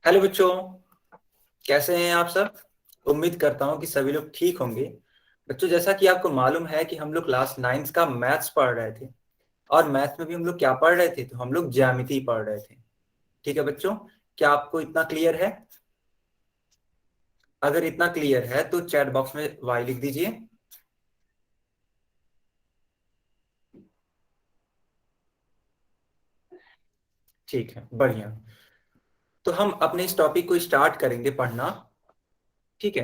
Hello बच्चों, कैसे हैं आप सब। उम्मीद करता हूं कि सभी लोग ठीक होंगे। बच्चों, जैसा कि आपको मालूम है कि हम लोग क्लास 9 का मैथ्स पढ़ रहे थे और मैथ्स में भी हम लोग क्या पढ़ रहे थे, तो हम लोग ज्यामिति पढ़ रहे थे। ठीक है बच्चों, क्या आपको इतना क्लियर है? अगर इतना क्लियर है तो चैट बॉक्स में वाई लिख दीजिए। ठीक है, बढ़िया। तो हम अपने इस टॉपिक को स्टार्ट करेंगे पढ़ना। ठीक है,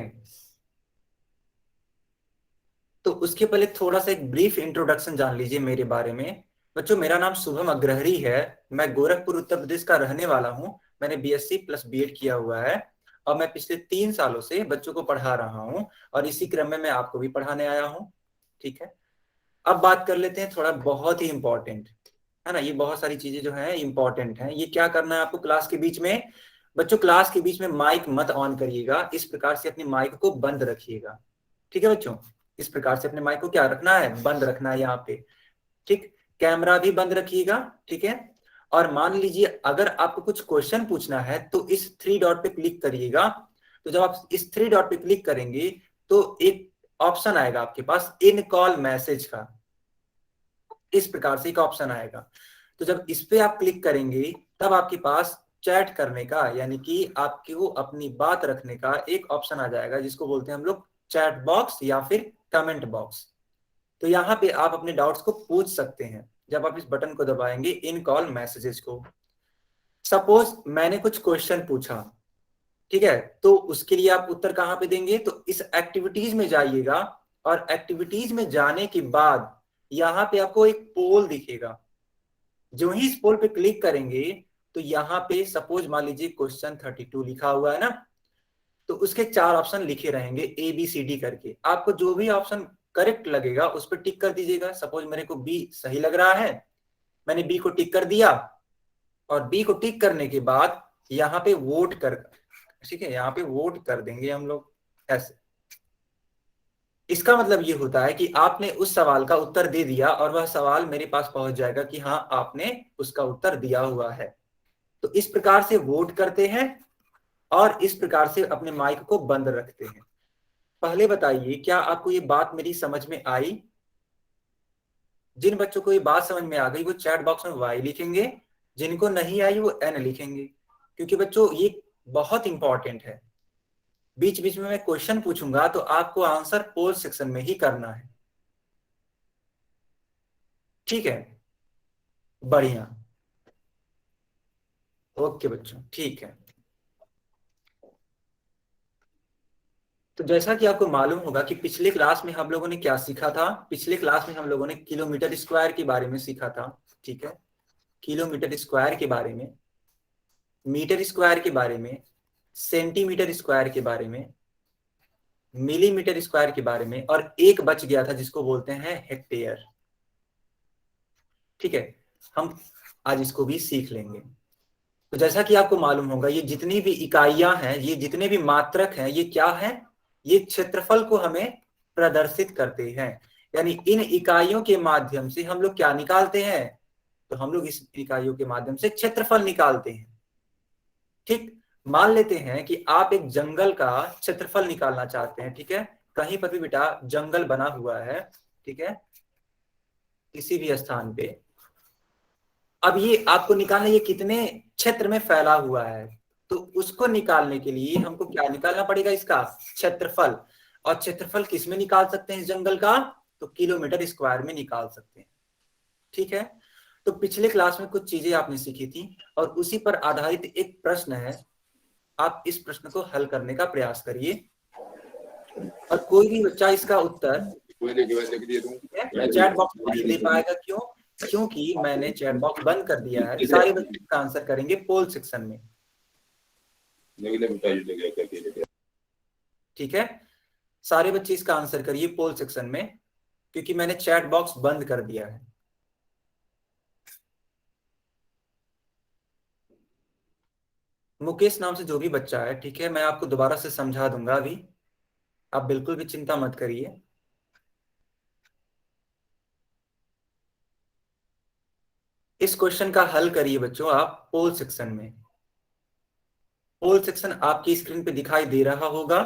तो उसके पहले थोड़ा सा एक ब्रीफ इंट्रोडक्शन जान लीजिए मेरे बारे में। बच्चों, मेरा नाम शुभम अग्रहरी है। मैं गोरखपुर उत्तर प्रदेश का रहने वाला हूँ। मैंने बीएससी प्लस बीएड किया हुआ है और मैं पिछले 3 सालों से बच्चों को पढ़ा रहा हूँ और इसी क्रम में मैं आपको भी पढ़ाने आया हूँ। ठीक है, अब बात कर लेते हैं थोड़ा बहुत ही इंपॉर्टेंट, है ना। ये बहुत सारी चीजें जो है इंपॉर्टेंट है। ये क्या करना है आपको क्लास के बीच में? बच्चों, क्लास के बीच में माइक मत ऑन करिएगा, इस प्रकार से अपनी माइक को बंद रखिएगा। ठीक है बच्चों, इस प्रकार से अपने माइक को क्या रखना है, बंद रखना है यहाँ पे। ठीक, कैमरा भी बंद रखिएगा। ठीक है, और मान लीजिए अगर आपको कुछ क्वेश्चन पूछना है तो इस थ्री डॉट पे क्लिक करिएगा। तो जब आप इस थ्री डॉट पे क्लिक करेंगे तो एक ऑप्शन आएगा आपके पास इन कॉल मैसेज का। इस प्रकार से एक ऑप्शन आएगा, तो जब इस पे आप क्लिक करेंगे तब आपके पास चैट करने का यानी कि आपको अपनी बात रखने का एक ऑप्शन आ जाएगा, जिसको बोलते हैं हम लोग चैट बॉक्स या फिर कमेंट बॉक्स। तो यहाँ पे आप अपने डाउट्स को पूछ सकते हैं जब आप इस बटन को दबाएंगे इन कॉल मैसेजेस को। सपोज मैंने कुछ क्वेश्चन पूछा, ठीक है, तो उसके लिए आप उत्तर कहाँ पे देंगे, तो इस एक्टिविटीज में जाइएगा और एक्टिविटीज में जाने के बाद यहाँ पे आपको एक पोल दिखेगा। जो ही इस पोल पे क्लिक करेंगे तो यहाँ पे सपोज मान लीजिए क्वेश्चन 32 लिखा हुआ है ना, तो उसके 4 ऑप्शन लिखे रहेंगे ए बी सी डी करके। आपको जो भी ऑप्शन करेक्ट लगेगा उस पर टिक कर दीजिएगा। सपोज मेरे को बी सही लग रहा है, मैंने बी को टिक कर दिया और बी को टिक करने के बाद यहाँ पे वोट कर, ठीक है, यहाँ पे वोट कर देंगे हम लोग ऐसे। इसका मतलब ये होता है कि आपने उस सवाल का उत्तर दे दिया और वह सवाल मेरे पास पहुंच जाएगा कि हाँ आपने उसका उत्तर दिया हुआ है। तो इस प्रकार से वोट करते हैं और इस प्रकार से अपने माइक को बंद रखते हैं। पहले बताइए, क्या आपको ये बात मेरी समझ में आई? जिन बच्चों को ये बात समझ में आ गई वो चैट बॉक्स में वाई लिखेंगे, जिनको नहीं आई वो एन लिखेंगे। क्योंकि बच्चों ये बहुत इंपॉर्टेंट है। बीच बीच में मैं क्वेश्चन पूछूंगा तो आपको आंसर पोल सेक्शन में ही करना है। ठीक है, बढ़िया। ओके बच्चों, ठीक है। तो जैसा कि आपको मालूम होगा कि पिछले क्लास में हम लोगों ने क्या सीखा था। पिछले क्लास में हम लोगों ने किलोमीटर स्क्वायर के बारे में सीखा था। ठीक है, किलोमीटर स्क्वायर के बारे में, मीटर स्क्वायर के बारे में, सेंटीमीटर स्क्वायर के बारे में, मिलीमीटर स्क्वायर के बारे में, और एक बच गया था जिसको बोलते हैं हेक्टेयर। ठीक है, हम आज इसको भी सीख लेंगे। तो जैसा कि आपको मालूम होगा ये जितनी भी इकाइयां हैं, ये जितने भी मात्रक हैं, ये क्या है, ये क्षेत्रफल को हमें प्रदर्शित करते हैं। यानी इन इकाइयों के माध्यम से हम लोग क्या निकालते हैं, तो हम लोग इस इकाइयों के माध्यम से क्षेत्रफल निकालते हैं। ठीक, मान लेते हैं कि आप एक जंगल का क्षेत्रफल निकालना चाहते हैं। ठीक है, कहीं पर भी बेटा जंगल बना हुआ है, ठीक है, किसी भी स्थान पे। अब ये आपको निकालना, ये कितने क्षेत्र में फैला हुआ है, तो उसको निकालने के लिए हमको क्या निकालना पड़ेगा, इसका क्षेत्रफल। और क्षेत्रफल किस में निकाल सकते हैं इस जंगल का, तो किलोमीटर स्क्वायर में निकाल सकते हैं। ठीक है, तो पिछले क्लास में कुछ चीजें आपने सीखी थी और उसी पर आधारित एक प्रश्न है। आप इस प्रश्न को हल करने का प्रयास करिए और कोई भी बच्चा इसका उत्तर चैट बॉक्स में नहीं दे पाएगा। क्यों? क्योंकि मैंने चैट बॉक्स बंद कर दिया है। सारे बच्चे इसका आंसर करेंगे पोल सेक्शन में। ठीक है, सारे बच्चे इसका आंसर करिए पोल सेक्शन में, क्योंकि मैंने चैट बॉक्स बंद कर दिया है। मुकेश नाम से जो भी बच्चा है, ठीक है, मैं आपको दोबारा से समझा दूंगा अभी, आप बिल्कुल भी चिंता मत करिए। इस क्वेश्चन का हल करिए बच्चों आप पोल सेक्शन में। होल सेक्शन आपकी स्क्रीन पे दिखाई दे रहा होगा।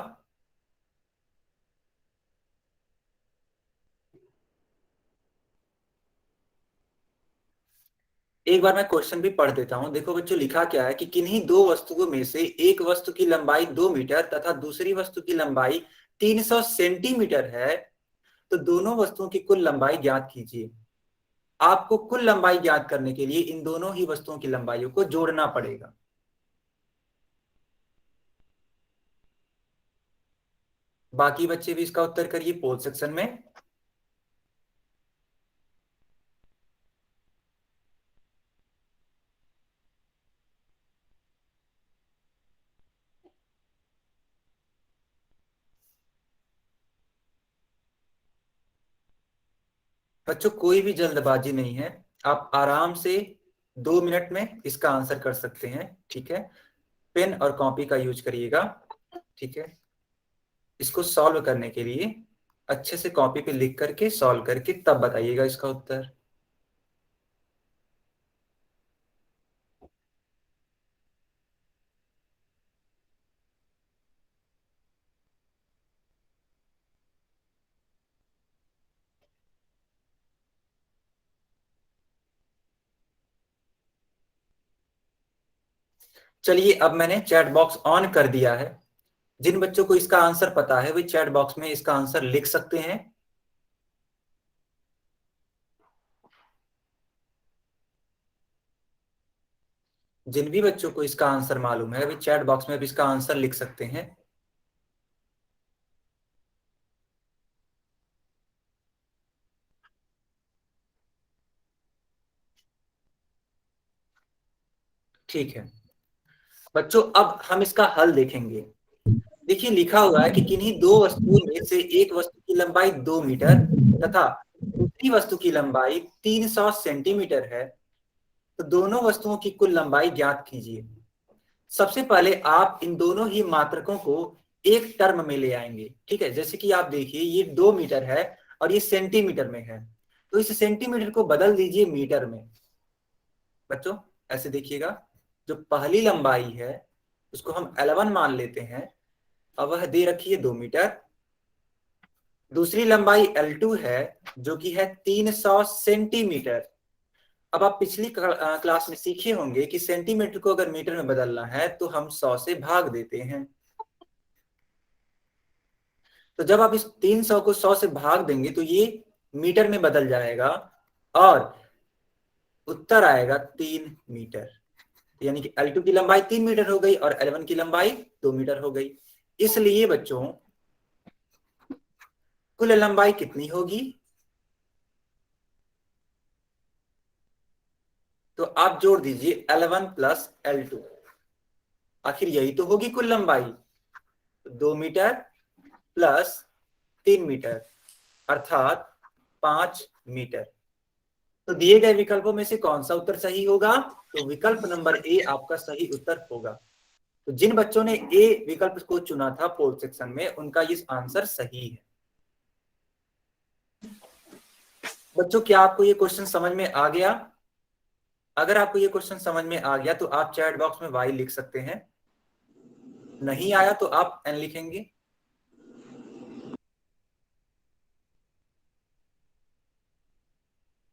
एक बार मैं क्वेश्चन भी पढ़ देता हूं। देखो बच्चों, लिखा क्या है कि किन्हीं दो वस्तुओं में से एक वस्तु की लंबाई 2 मीटर तथा दूसरी वस्तु की लंबाई 300 सेंटीमीटर है, तो दोनों वस्तुओं की कुल लंबाई ज्ञात कीजिए। आपको कुल लंबाई ज्ञात करने के लिए इन दोनों ही वस्तुओं की लंबाइयों को जोड़ना पड़ेगा। बाकी बच्चे भी इसका उत्तर करिए पोल सेक्शन में। बच्चों कोई भी जल्दबाजी नहीं है, आप आराम से 2 मिनट में इसका आंसर कर सकते हैं। ठीक है, पेन और कॉपी का यूज करिएगा। ठीक है, इसको सॉल्व करने के लिए अच्छे से कॉपी पे लिख करके सॉल्व करके तब बताइएगा इसका उत्तर। चलिए, अब मैंने चैट बॉक्स ऑन कर दिया है। जिन बच्चों को इसका आंसर पता है वे चैट बॉक्स में इसका आंसर लिख सकते हैं। जिन भी बच्चों को इसका आंसर मालूम है वे चैट बॉक्स में भी इसका आंसर लिख सकते हैं। ठीक है बच्चों, अब हम इसका हल देखेंगे। देखिए, लिखा हुआ है कि किन्हीं दो वस्तुओं में से एक वस्तु की लंबाई 2 मीटर तथा दूसरी वस्तु की लंबाई 300 सेंटीमीटर है, तो दोनों वस्तुओं की कुल लंबाई ज्ञात कीजिए। सबसे पहले आप इन दोनों ही मात्रकों को एक टर्म में ले आएंगे। ठीक है, जैसे कि आप देखिए ये 2 मीटर है और ये सेंटीमीटर में है, तो इस सेंटीमीटर को बदल दीजिए मीटर में। बच्चों ऐसे देखिएगा, जो पहली लंबाई है उसको हम L1 मान लेते हैं, अब वह दे रखी है 2 मीटर। दूसरी लंबाई L2 है जो कि है 300 सेंटीमीटर। अब आप पिछली क्लास में सीखे होंगे कि सेंटीमीटर को अगर मीटर में बदलना है तो हम 100 से भाग देते हैं। तो जब आप इस 300 को 100 से भाग देंगे तो ये मीटर में बदल जाएगा और उत्तर आएगा 3 मीटर। यानी कि L2 की लंबाई 3 मीटर हो गई और L1 की लंबाई 2 मीटर हो गई। इसलिए बच्चों कुल लंबाई कितनी होगी? तो आप जोड़ दीजिए L1 प्लस L2, आखिर यही तो होगी कुल लंबाई। 2 मीटर प्लस 3 मीटर अर्थात 5 मीटर। तो दिए गए विकल्पों में से कौन सा उत्तर सही होगा? तो विकल्प नंबर ए आपका सही उत्तर होगा। तो जिन बच्चों ने ए विकल्प को चुना था पोल सेक्शन में, उनका ये आंसर सही है। बच्चों क्या आपको ये क्वेश्चन समझ में आ गया? अगर आपको ये क्वेश्चन समझ में आ गया तो आप चैट बॉक्स में वाई लिख सकते हैं, नहीं आया तो आप एन लिखेंगे।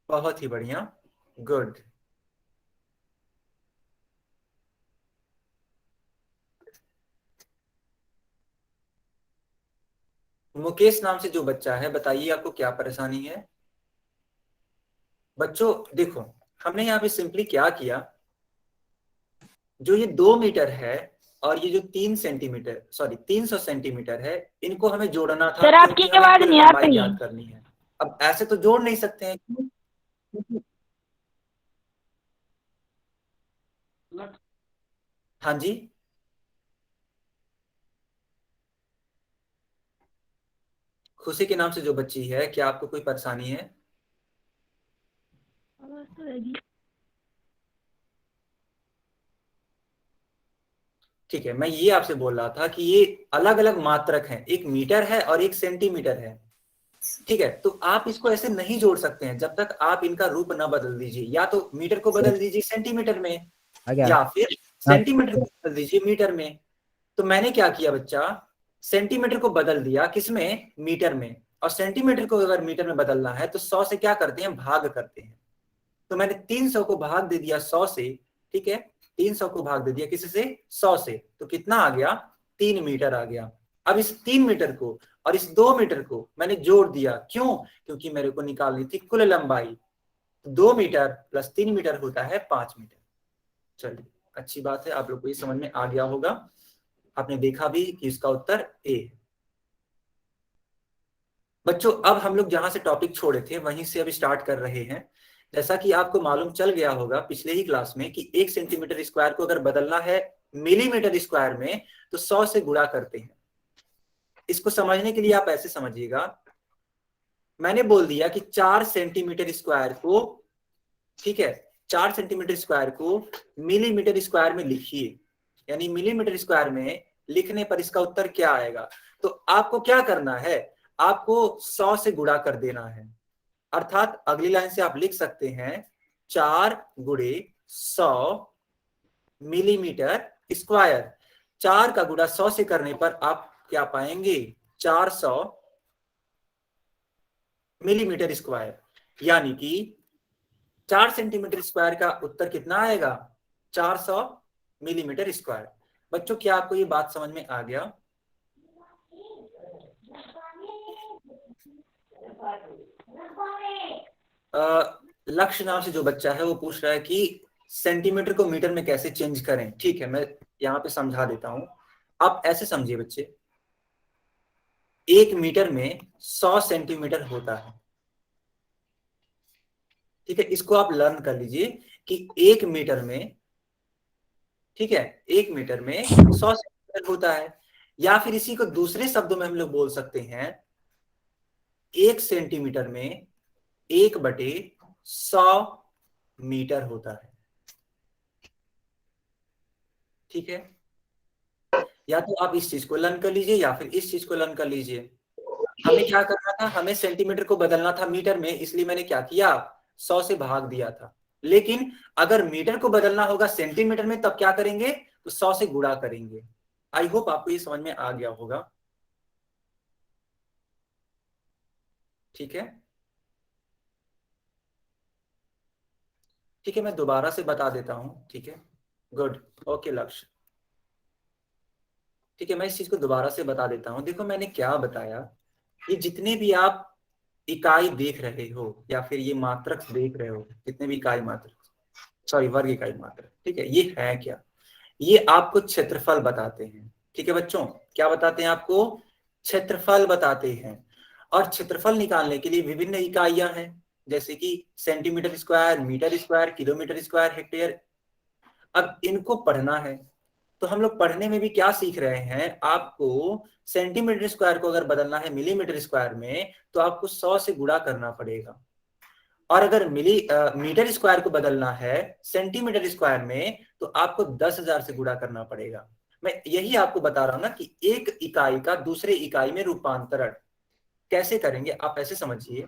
बहुत ही बढ़िया, गुड। मुकेश नाम से जो बच्चा है, बताइए आपको क्या परेशानी है? बच्चों देखो, हमने यहाँ पे सिंपली क्या किया, जो ये 2 मीटर है और ये जो 3 सेंटीमीटर, सॉरी 300 सेंटीमीटर है, इनको हमें जोड़ना था सर आपकी क्योंकि हमें आवाज कुल नहीं आ लंबाई रही। ज्ञात करनी है। अब ऐसे तो जोड़ नहीं सकते हैं। हाँ जी, खुशी के नाम से जो बच्ची है, क्या आपको कोई परेशानी है? ठीक है, मैं ये आपसे बोल रहा था कि ये अलग अलग मात्रक हैं, एक मीटर है और एक सेंटीमीटर है। ठीक है, तो आप इसको ऐसे नहीं जोड़ सकते हैं जब तक आप इनका रूप ना बदल दीजिए। या तो मीटर को बदल दीजिए सेंटीमीटर में, आ गया। या फिर सेंटीमीटर को बदल दीजिए मीटर में। तो मैंने क्या किया बच्चा, सेंटीमीटर को बदल दिया किसमें, मीटर में। और सेंटीमीटर को अगर मीटर में बदलना है तो 100 से क्या करते हैं, भाग करते हैं। तो मैंने 300 को भाग दे दिया 100 से, ठीक है, 300 को भाग दे दिया किसी से, 100 से, तो कितना आ गया, 3 मीटर आ गया। अब इस 3 मीटर को और इस 2 मीटर को मैंने जोड़ दिया, क्यों, क्योंकि मेरे को निकालनी थी कुल लंबाई। 2 मीटर प्लस 3 मीटर होता है 5 मीटर। चलिए, अच्छी बात है, आप लोग को ये समझ में आ गया होगा। आपने देखा भी कि इसका उत्तर ए है। बच्चों, अब हम लोग जहां से टॉपिक छोड़े थे वहीं से अब स्टार्ट कर रहे हैं। जैसा कि आपको मालूम चल गया होगा पिछले ही क्लास में कि 1 सेंटीमीटर स्क्वायर को अगर बदलना है मिलीमीटर स्क्वायर में तो 100 से गुणा करते हैं। इसको समझने के लिए आप ऐसे समझिएगा, मैंने बोल दिया कि 4 सेंटीमीटर स्क्वायर को, ठीक है, 4 सेंटीमीटर स्क्वायर को मिलीमीटर स्क्वायर में लिखिए, यानी मिलीमीटर स्क्वायर में लिखने पर इसका उत्तर क्या आएगा। तो आपको क्या करना है, आपको 100 से गुणा कर देना है। अर्थात अगली लाइन से आप लिख सकते हैं 4 × 100 मिलीमीटर स्क्वायर। 4 का गुणा 100 से करने पर आप क्या पाएंगे, 400 मिलीमीटर स्क्वायर। यानी कि 4 सेंटीमीटर स्क्वायर का उत्तर कितना आएगा, 400 मिलीमीटर स्क्वायर। बच्चों, क्या आपको ये बात समझ में आ गया। लक्ष्य नाम से जो बच्चा है वो पूछ रहा है कि सेंटीमीटर को मीटर में कैसे चेंज करें। ठीक है, मैं यहाँ पे समझा देता हूं। आप ऐसे समझिए बच्चे, 1 मीटर में 100 सेंटीमीटर होता है। ठीक है, इसको आप लर्न कर लीजिए कि 1 मीटर में, ठीक है, 1 मीटर में 100 सेंटीमीटर होता है। या फिर इसी को दूसरे शब्दों में हम लोग बोल सकते हैं, 1 सेंटीमीटर में 1/100 मीटर होता है। ठीक है, या तो आप इस चीज को लर्न कर लीजिए या फिर इस चीज को लर्न कर लीजिए। हमें क्या करना था, हमें सेंटीमीटर को बदलना था मीटर में, इसलिए मैंने क्या किया, 100 से भाग दिया था। लेकिन अगर मीटर को बदलना होगा सेंटीमीटर में तब क्या करेंगे, तो 100 से गुणा करेंगे। आई होप आपको ये समझ में आ गया होगा। ठीक है, ठीक है, मैं दोबारा से बता देता हूं। ठीक है, गुड, ओके लक्ष्य। ठीक है, मैं इस चीज को दोबारा से बता देता हूं। देखो मैंने क्या बताया, ये जितने भी आप इकाई देख रहे हो या फिर ये मात्रक देख रहे हो, जितने भी इकाई मात्रक, सॉरी वर्ग इकाई मात्रक, ठीक है, ये है क्या, ये आपको क्षेत्रफल बताते हैं। ठीक है बच्चों, क्या बताते हैं आपको, क्षेत्रफल बताते हैं। और क्षेत्रफल निकालने के लिए विभिन्न इकाइयां हैं, जैसे कि centimetre square, metre square, kilometre square, hectare. अब इनको पढ़ना है तो हम लोग पढ़ने में भी क्या सीख रहे हैं, आपको सेंटीमीटर स्क्वायर को अगर बदलना है मिलीमीटर स्क्वायर में तो आपको 100 से गुणा करना पड़ेगा। और अगर मीटर स्क्वायर को बदलना है सेंटीमीटर स्क्वायर में तो आपको 10,000 से गुणा करना पड़ेगा। मैं यही आपको बता रहा हूं ना कि एक इकाई का दूसरे इकाई में रूपांतरण कैसे करेंगे। आप ऐसे समझिए,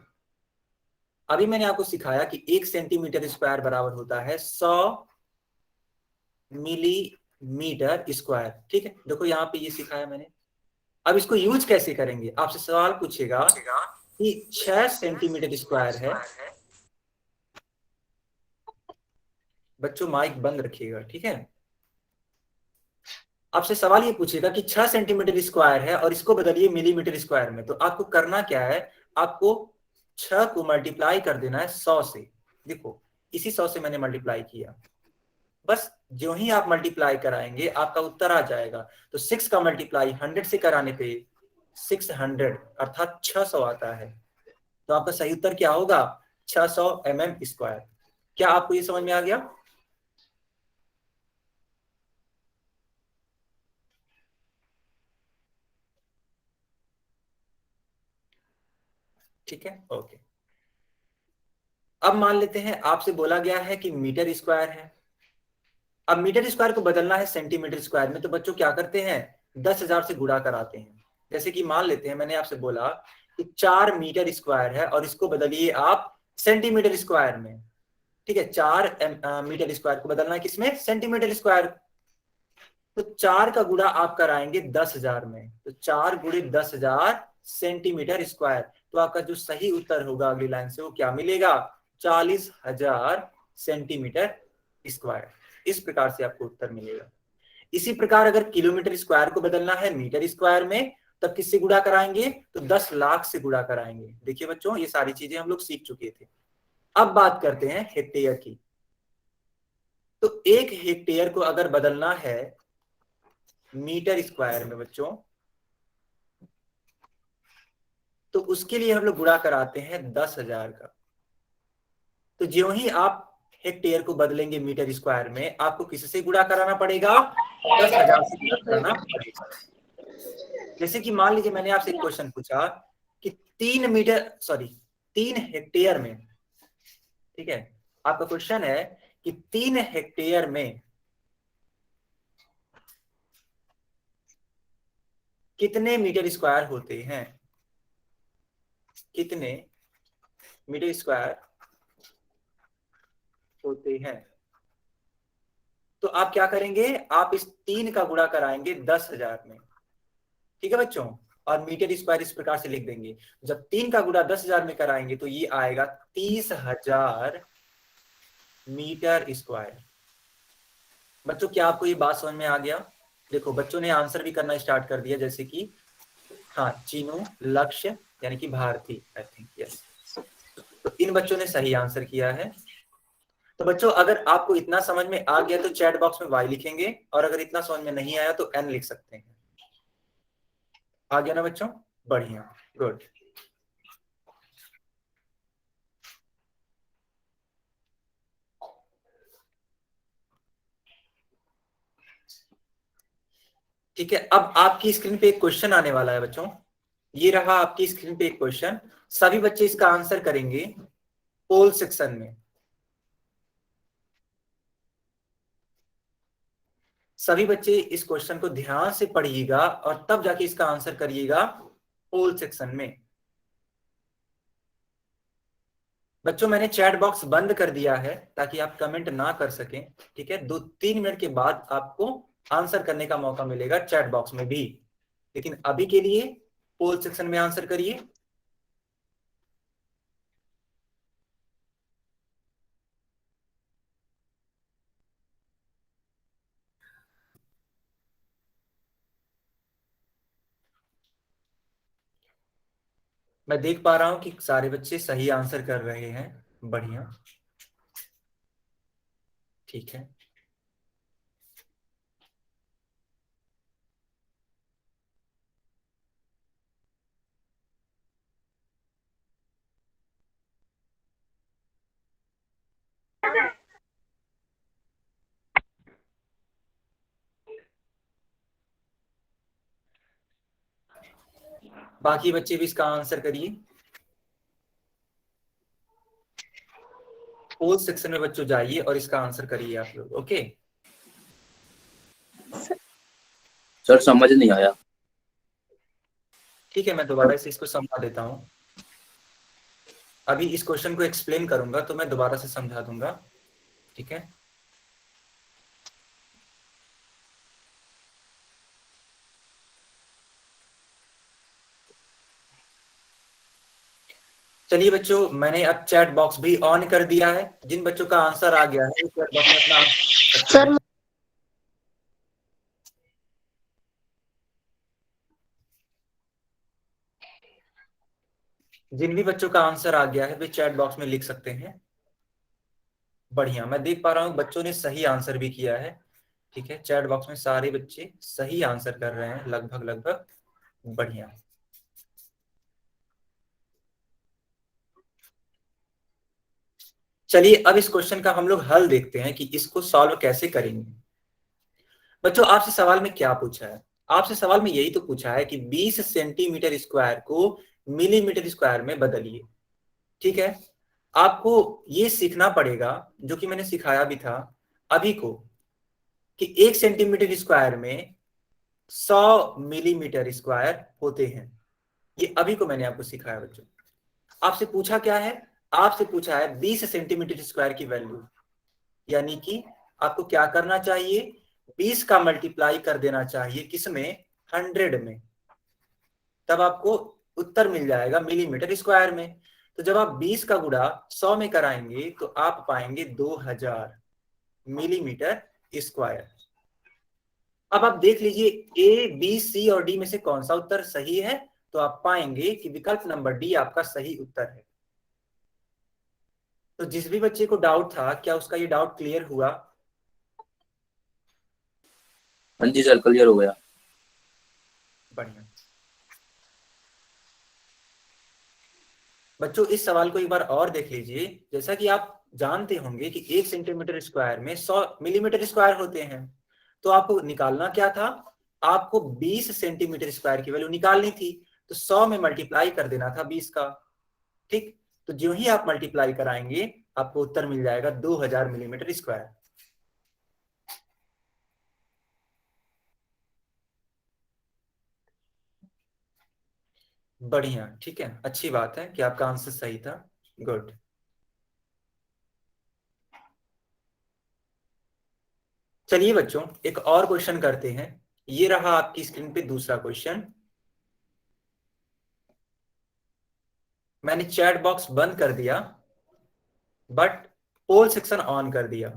अभी मैंने आपको सिखाया कि 1 सेंटीमीटर स्क्वायर बराबर होता है 100 मिलीमीटर स्क्वायर। ठीक है, देखो यहाँ पे ये सिखाया मैंने। अब इसको यूज कैसे करेंगे, आपसे सवाल पूछेगा कि 6 सेंटीमीटर स्क्वायर है। बच्चों माइक बंद रखिएगा, ठीक है। आपसे सवाल ये पूछेगा कि 6 सेंटीमीटर स्क्वायर है और इसको बदलिए मिलीमीटर स्क्वायर में, तो आपको करना क्या है, आपको 6 को मल्टीप्लाई कर देना है 100 से। देखो इसी 100 से मैंने मल्टीप्लाई किया, बस जो ही आप मल्टीप्लाई कराएंगे आपका उत्तर आ जाएगा। तो 6 का मल्टीप्लाई 100 से कराने पे 600 अर्थात 600 आता है। तो आपका सही उत्तर क्या होगा, 600 mm²। क्या आपको ये समझ में आ गया। ठीक है, ओके। अब मान लेते हैं आपसे बोला गया है कि मीटर स्क्वायर है। अब मीटर स्क्वायर को बदलना है सेंटीमीटर स्क्वायर में, तो बच्चों क्या करते हैं, 10,000 से गुणा कराते हैं। जैसे कि मान लेते हैं मैंने आपसे बोला कि 4 मीटर स्क्वायर है और इसको बदलिए आप सेंटीमीटर स्क्वायर में। ठीक है, 4 मीटर स्क्वायर को बदलना है किसमें, सेंटीमीटर स्क्वायर। तो 4 का गुणा आप कराएंगे 10,000 में, तो 4 गुणे 10,000 सेंटीमीटर स्क्वायर। तो आपका जो सही उत्तर होगा अगली लाइन से वो क्या मिलेगा, 40,000 सेंटीमीटर स्क्वायर। इस प्रकार से आपको उत्तर मिलेगा। इसी प्रकार अगर किलोमीटर स्क्वायर को बदलना है मीटर स्क्वायर में, तब किससे गुणा कराएंगे, तो 10 लाख से गुणा कराएंगे। देखिए बच्चों, ये सारी चीजें हम लोग सीख चुके थे। अब बात करते हैं हेक्टेयर की। तो 1 हेक्टेयर को अगर बदलना है मीटर स्क्वायर में बच्चों, तो उसके लिए हम लोग गुणा कराते हैं 10,000 का। तो ज्यों ही आप हेक्टेयर को बदलेंगे मीटर स्क्वायर में, आपको किससे गुणा कराना पड़ेगा, 10,000 से गुणा कराना पड़ेगा। जैसे कि मान लीजिए मैंने आपसे एक क्वेश्चन पूछा कि 3 हेक्टेयर में, ठीक है, आपका क्वेश्चन है कि 3 हेक्टेयर में कितने मीटर स्क्वायर होते हैं, कितने मीटर स्क्वायर होते हैं। तो आप क्या करेंगे, आप इस 3 का गुणा कराएंगे 10,000 में, ठीक है बच्चों, और मीटर स्क्वायर इस प्रकार से लिख देंगे। जब 3 का गुणा 10,000 में कराएंगे तो ये आएगा 30,000 मीटर स्क्वायर। बच्चों क्या आपको ये बात समझ में आ गया। देखो बच्चों ने आंसर भी करना स्टार्ट कर दिया, जैसे कि हाँ चीनू, लक्ष्य यानी कि भारती, आई थिंक यस। तो इन बच्चों ने सही आंसर किया है। तो बच्चों अगर आपको इतना समझ में आ गया तो चैट बॉक्स में y लिखेंगे, और अगर इतना समझ में नहीं आया तो n लिख सकते हैं। आ गया ना बच्चों, बढ़िया, गुड। ठीक है, अब आपकी स्क्रीन पे एक क्वेश्चन आने वाला है बच्चों। ये रहा आपकी स्क्रीन पे एक क्वेश्चन, सभी बच्चे इसका आंसर करेंगे पोल सेक्शन में। सभी बच्चे इस क्वेश्चन को ध्यान से पढ़िएगा और तब जाके इसका आंसर करिएगा पोल सेक्शन में। बच्चों मैंने चैट बॉक्स बंद कर दिया है ताकि आप कमेंट ना कर सकें, ठीक है। 2-3 मिनट के बाद आपको आंसर करने का मौका मिलेगा चैट बॉक्स में भी, लेकिन अभी के लिए पोल सेक्शन में आंसर करिए। मैं देख पा रहा हूं कि सारे बच्चे सही आंसर कर रहे हैं, बढ़िया, ठीक है। बाकी बच्चे भी इसका आंसर करिए। पोल सेक्शन में बच्चों जाइए और इसका आंसर करिए आप लोग, ओके। सर समझ नहीं आया। ठीक है, मैं दोबारा से इसको समझा देता हूं। अभी इस क्वेश्चन को एक्सप्लेन करूंगा तो मैं दोबारा से समझा दूंगा, ठीक है। चलिए बच्चों, मैंने अब चैट बॉक्स भी ऑन कर दिया है। जिन बच्चों का आंसर आ गया है चैट बॉक्स में अपना सर जिन भी बच्चों का आंसर आ गया है वे चैट बॉक्स में लिख सकते हैं। बढ़िया, मैं देख पा रहा हूँ बच्चों ने सही आंसर भी किया है, ठीक है। चैट बॉक्स में सारे बच्चे सही आंसर कर रहे हैं लगभग लगभग, बढ़िया। चलिए अब इस क्वेश्चन का हम लोग हल देखते हैं कि इसको सॉल्व कैसे करेंगे। बच्चों आपसे सवाल में क्या पूछा है, आपसे सवाल में यही तो पूछा है कि 20 सेंटीमीटर स्क्वायर को मिलीमीटर स्क्वायर में बदलिए, ठीक है। आपको ये सीखना पड़ेगा जो कि मैंने सिखाया भी था अभी को, कि 1 सेंटीमीटर स्क्वायर में 100 मिलीमीटर स्क्वायर होते हैं। ये अभी को मैंने आपको सिखाया बच्चों। आपसे पूछा क्या है, आपसे पूछा है 20 सेंटीमीटर स्क्वायर की वैल्यू, यानी कि आपको क्या करना चाहिए, 20 का मल्टीप्लाई कर देना चाहिए किसमें, 100 में, तब आपको उत्तर मिल जाएगा मिलीमीटर स्क्वायर में। तो जब आप 20 का गुणा 100 में कराएंगे तो आप पाएंगे 2000 मिलीमीटर स्क्वायर। अब आप देख लीजिए ए बी सी और डी में से कौन सा उत्तर सही है, तो आप पाएंगे कि विकल्प नंबर डी आपका सही उत्तर है। तो जिस भी बच्चे को डाउट था, क्या उसका ये डाउट क्लियर हुआ? हाँ जी सर, क्लियर हो गया। बढ़िया। बच्चों इस सवाल को एक बार और देख लीजिए। जैसा कि आप जानते होंगे कि 1 सेंटीमीटर स्क्वायर में 100 मिलीमीटर स्क्वायर होते हैं, तो आपको निकालना क्या था, आपको 20 सेंटीमीटर स्क्वायर की वैल्यू निकालनी थी, तो 100 में मल्टीप्लाई कर देना था 20 का। ठीक, तो जो ही आप मल्टीप्लाई कराएंगे आपको उत्तर मिल जाएगा 2000 मिलीमीटर स्क्वायर। बढ़िया, ठीक है, अच्छी बात है कि आपका आंसर सही था। गुड। चलिए बच्चों एक और क्वेश्चन करते हैं। ये रहा आपकी स्क्रीन पे दूसरा क्वेश्चन। मैंने चैट बॉक्स बंद कर दिया बट पोल सेक्शन ऑन कर दिया।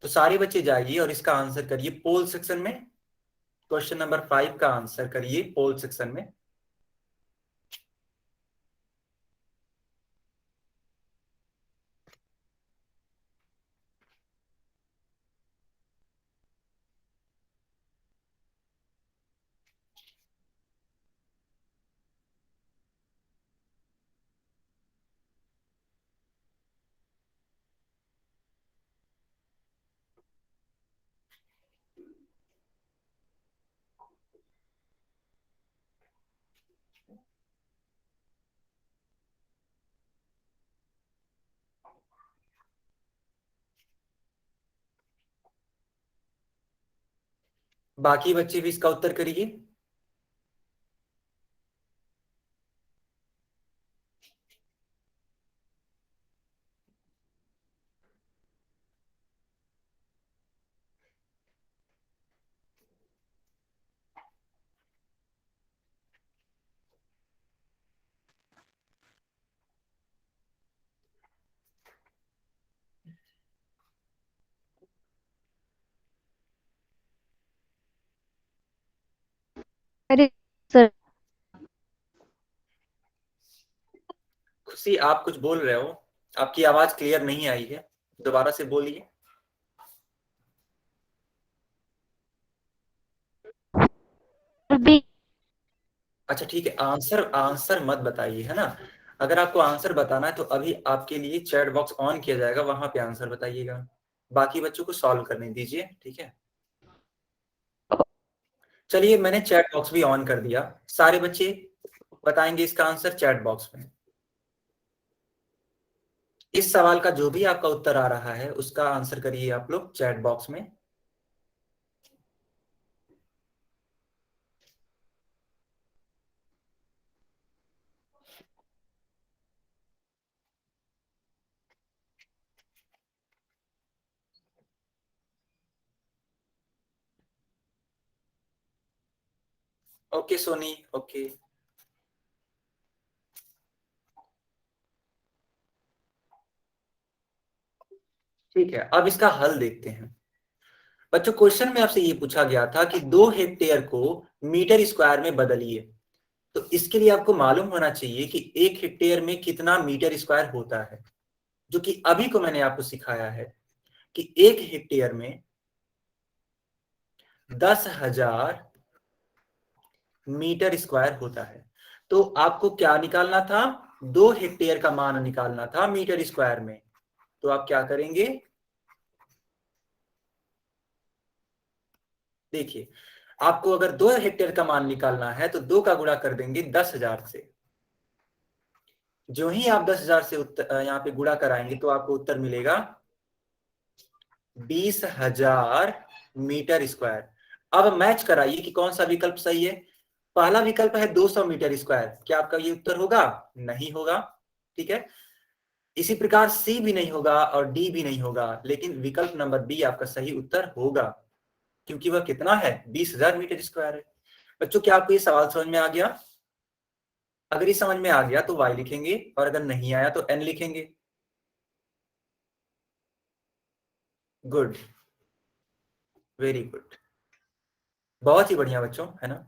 तो सारे बच्चे जाइए और इसका आंसर करिए पोल सेक्शन में। क्वेश्चन नंबर 5 का आंसर करिए पोल सेक्शन में। बाकी बच्चे भी इसका उत्तर करिए। अरे सर, खुशी आप कुछ बोल रहे हो, आपकी आवाज क्लियर नहीं आई है, दोबारा से बोलिए। भी अच्छा ठीक है, आंसर आंसर मत बताइए, है ना। अगर आपको आंसर बताना है तो अभी आपके लिए चैट बॉक्स ऑन किया जाएगा, वहां पे आंसर बताइएगा। बाकी बच्चों को सॉल्व करने दीजिए, ठीक है। चलिए मैंने चैट बॉक्स भी ऑन कर दिया, सारे बच्चे बताएंगे इसका आंसर चैट बॉक्स में। इस सवाल का जो भी आपका उत्तर आ रहा है उसका आंसर करिए आप लोग चैट बॉक्स में। Okay Soni, okay. ठीक है, अब इसका हल देखते हैं। बच्चों क्वेश्चन में आपसे ये पूछा गया था कि 2 हेक्टेयर को मीटर स्क्वायर में बदलिए। तो इसके लिए आपको मालूम होना चाहिए कि 1 हेक्टेयर में कितना मीटर स्क्वायर होता है, जो कि अभी को मैंने आपको सिखाया है कि 1 हेक्टेयर में 10,000 मीटर स्क्वायर होता है। तो आपको क्या निकालना था, 2 हेक्टेयर का मान निकालना था मीटर स्क्वायर में। तो आप क्या करेंगे, देखिए आपको अगर 2 हेक्टेयर का मान निकालना है तो 2 का गुणा कर देंगे 10,000 से। जो ही आप 10,000 से यहाँ पे गुणा कराएंगे तो आपको उत्तर मिलेगा 20,000 मीटर स्क्वायर। अब मैच कराइए कि कौन सा विकल्प सही है। पहला विकल्प है 200 मीटर स्क्वायर, क्या आपका ये उत्तर होगा? नहीं होगा, ठीक है। इसी प्रकार सी भी नहीं होगा और डी भी नहीं होगा, लेकिन विकल्प नंबर बी आपका सही उत्तर होगा, क्योंकि वह कितना है, 20,000 मीटर स्क्वायर है। बच्चों क्या आपको ये सवाल समझ में आ गया? अगर ये समझ में आ गया तो y लिखेंगे, और अगर नहीं आया तो n लिखेंगे। गुड, वेरी गुड, बहुत ही बढ़िया बच्चों, है ना।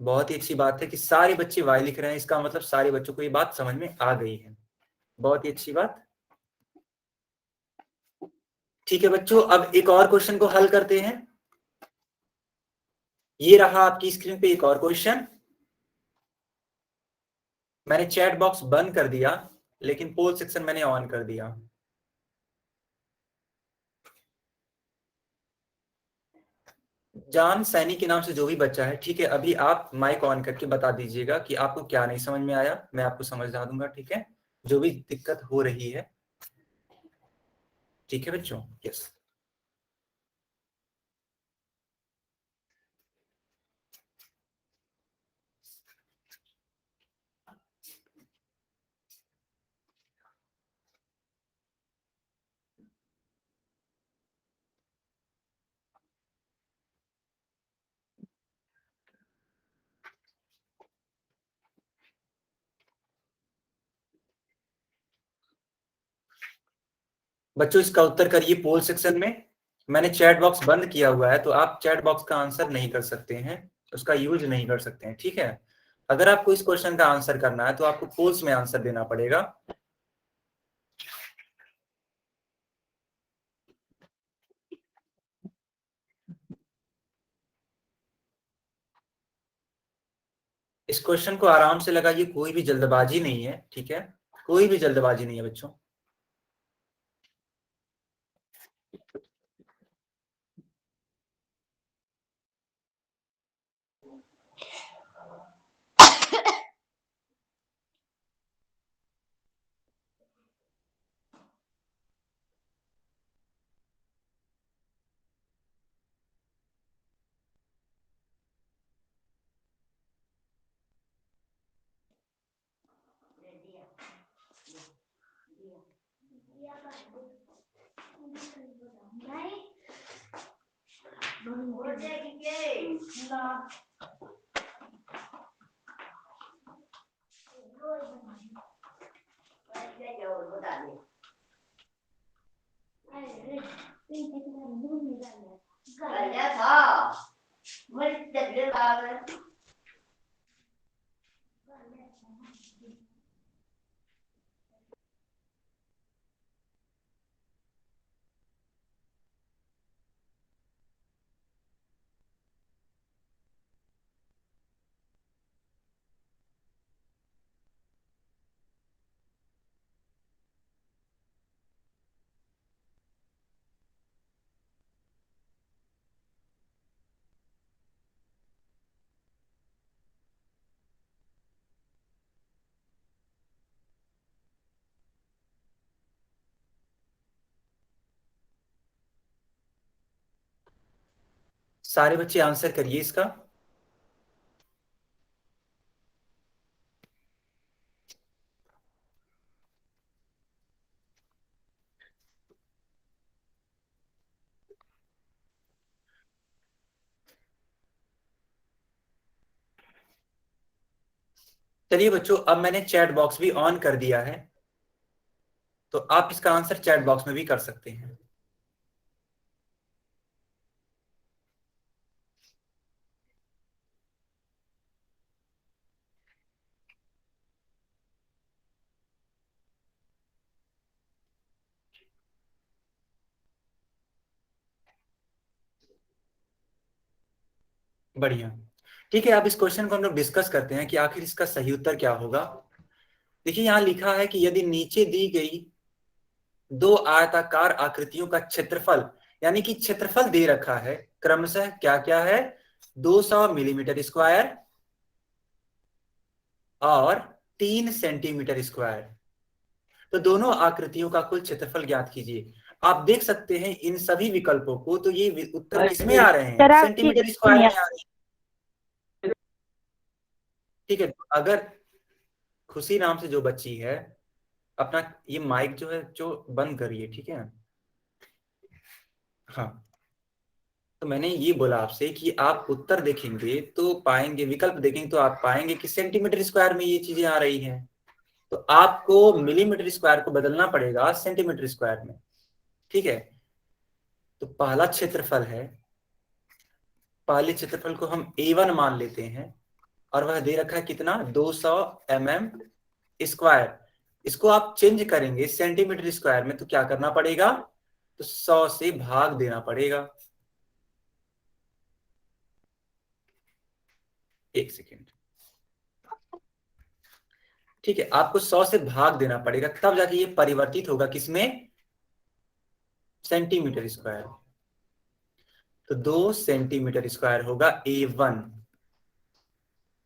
बहुत ही अच्छी बात है कि सारे बच्चे y लिख रहे हैं, इसका मतलब सारे बच्चों को ये बात समझ में आ गई है। बहुत ही अच्छी बात। ठीक है बच्चों, अब एक और क्वेश्चन को हल करते हैं। ये रहा आपकी स्क्रीन पे एक और क्वेश्चन। मैंने चैट बॉक्स बंद कर दिया, लेकिन पोल सेक्शन मैंने ऑन कर दिया। जान सैनी के नाम से जो भी बच्चा है, ठीक है, अभी आप माइक ऑन करके बता दीजिएगा कि आपको क्या नहीं समझ में आया, मैं आपको समझा दूंगा, ठीक है, जो भी दिक्कत हो रही है। ठीक है बच्चों, यस। बच्चों इसका उत्तर करिए पोल सेक्शन में। मैंने चैट बॉक्स बंद किया हुआ है, तो आप चैट बॉक्स का आंसर नहीं कर सकते हैं, उसका यूज नहीं कर सकते हैं, ठीक है। अगर आपको इस क्वेश्चन का आंसर करना है तो आपको पोल्स में आंसर देना पड़ेगा। इस क्वेश्चन को आराम से लगाइए, कोई भी जल्दबाजी नहीं है, ठीक है, कोई भी जल्दबाजी नहीं है बच्चों। सारे बच्चे आंसर करिए इसका। चलिए बच्चों, अब मैंने चैट बॉक्स भी ऑन कर दिया है, तो आप इसका आंसर चैट बॉक्स में भी कर सकते हैं। बढ़िया, ठीक है, अब इस क्वेश्चन को हम लोग डिस्कस करते हैं कि आखिर इसका सही उत्तर क्या होगा। देखिए यहां लिखा है कि यदि नीचे दी गई दो आयताकार आकृतियों का क्षेत्रफल, यानी कि क्षेत्रफल दे रखा है क्रमशः क्या क्या है, 200 मिलीमीटर स्क्वायर और 3 सेंटीमीटर स्क्वायर, तो दोनों आकृतियों का कुल क्षेत्रफल ज्ञात कीजिए। आप देख सकते हैं इन सभी विकल्पों को, तो ये उत्तर किसमें आ रहे हैं, सेंटीमीटर स्क्वायर में आ रहे हैं। ठीक है, तो अगर खुशी नाम से जो बच्ची है, अपना ये माइक जो है जो बंद करिए, ठीक है। हाँ, तो मैंने ये बोला आपसे कि आप उत्तर देखेंगे तो पाएंगे, विकल्प देखेंगे तो आप पाएंगे कि सेंटीमीटर स्क्वायर में ये चीजें आ रही हैं। तो आपको मिलीमीटर स्क्वायर को बदलना पड़ेगा सेंटीमीटर स्क्वायर में, ठीक है। तो पहला क्षेत्रफल है, पहले क्षेत्रफल को हम A1 मान लेते हैं और वह दे रखा है कितना, 200 mm²। इसको आप चेंज करेंगे सेंटीमीटर स्क्वायर में तो क्या करना पड़ेगा, तो 100 से भाग देना पड़ेगा। एक सेकेंड, ठीक है, आपको 100 से भाग देना पड़ेगा, तब जाके ये परिवर्तित होगा किसमें, सेंटीमीटर स्क्वायर। तो 2 सेंटीमीटर स्क्वायर होगा A1,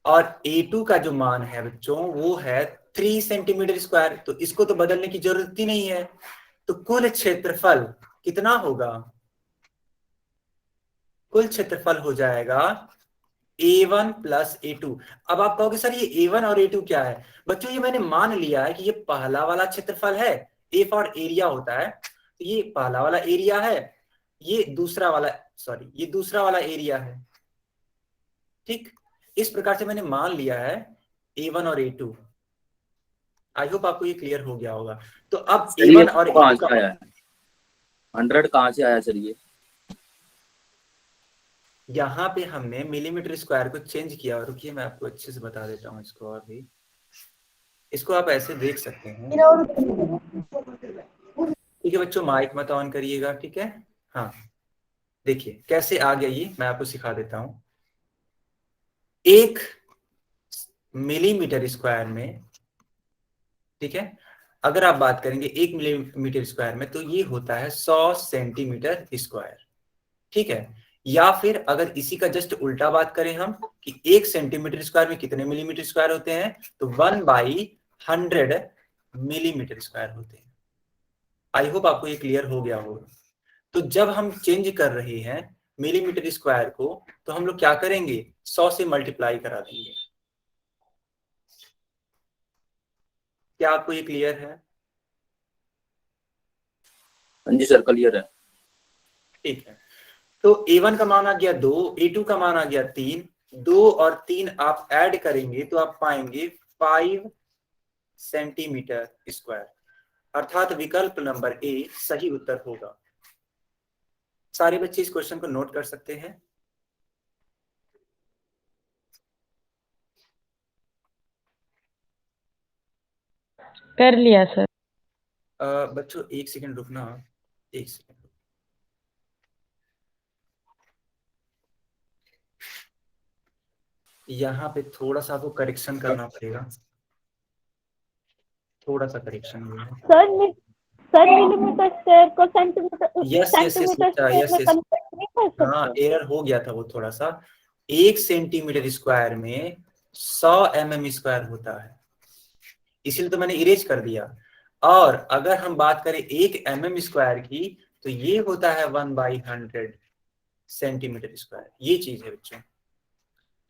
और A2 का जो मान है बच्चों वो है 3 सेंटीमीटर स्क्वायर। तो इसको तो बदलने की जरूरत ही नहीं है। तो कुल क्षेत्रफल कितना होगा, कुल क्षेत्रफल हो जाएगा A1 प्लस A2। अब आप कहोगे सर ये A1 और A2 क्या है, बच्चों ये मैंने मान लिया है कि ये पहला वाला क्षेत्रफल है, A फॉर एरिया होता है, तो ये पहला वाला एरिया है, ये दूसरा वाला, सॉरी ये दूसरा वाला एरिया है, ठीक। इस प्रकार से मैंने मान लिया है A1 और A2। आई होप आपको ये क्लियर हो गया होगा। तो अब सर ये A1 और कहाँ A2 से का, आया है, 100 कहाँ से आया सर ये? यहाँ पे हमने मिलीमीटर स्क्वायर को चेंज किया। रुकिए मैं आपको अच्छे से बता देता हूँ इसको, और भी इसको आप ऐसे देख सकते हैं, ठीक है बच्चों, माइक मत ऑन करिएगा, ठीक है। हाँ, देखिए कैसे आ गया ये, मैं आपको सिखा देता हूँ। 1 मिलीमीटर स्क्वायर में, ठीक है, अगर आप बात करेंगे 1 मिलीमीटर स्क्वायर में तो ये होता है 100 सेंटीमीटर स्क्वायर, ठीक है। या फिर अगर इसी का जस्ट उल्टा बात करें हम कि 1 सेंटीमीटर स्क्वायर में कितने मिलीमीटर स्क्वायर होते हैं, तो 1/100 मिलीमीटर स्क्वायर होते हैं। आई होप आपको ये क्लियर हो गया होगा। तो जब हम चेंज कर रहे हैं मिलीमीटर स्क्वायर को तो हम लोग क्या करेंगे, 100 से मल्टीप्लाई करा देंगे। क्या आपको ये क्लियर है? हाँ जी सर, क्लियर है। ठीक है, तो A1 का मान आ गया 2, A2 का मान आ गया 3, 2 और 3 आप ऐड करेंगे तो आप पाएंगे 5 सेंटीमीटर स्क्वायर, अर्थात विकल्प नंबर ए सही उत्तर होगा। सारे बच्चे इस क्वेश्चन को नोट कर सकते हैं। कर लिया सर। बच्चों एक सेकंड रुकना, एक सेकंड। यहाँ पे थोड़ा सा आपको करेक्शन करना पड़ेगा, थोड़ा सा करेक्शन हुआ है। सर मिलीमीटर स्क्वायर को centimetre yes yes yes centimetre बच्चा, स्क्वायर यस में यस, कन्वर्ट नहीं कर हाँ सकते? एरर हो गया था वो थोड़ा सा। 1 सेंटीमीटर स्क्वायर में 100 mm² होता है, इसीलिए तो मैंने इरेज कर दिया। और अगर हम बात करें 1 mm² की तो ये होता है 1/100 सेंटीमीटर स्क्वायर। ये चीज है बच्चों,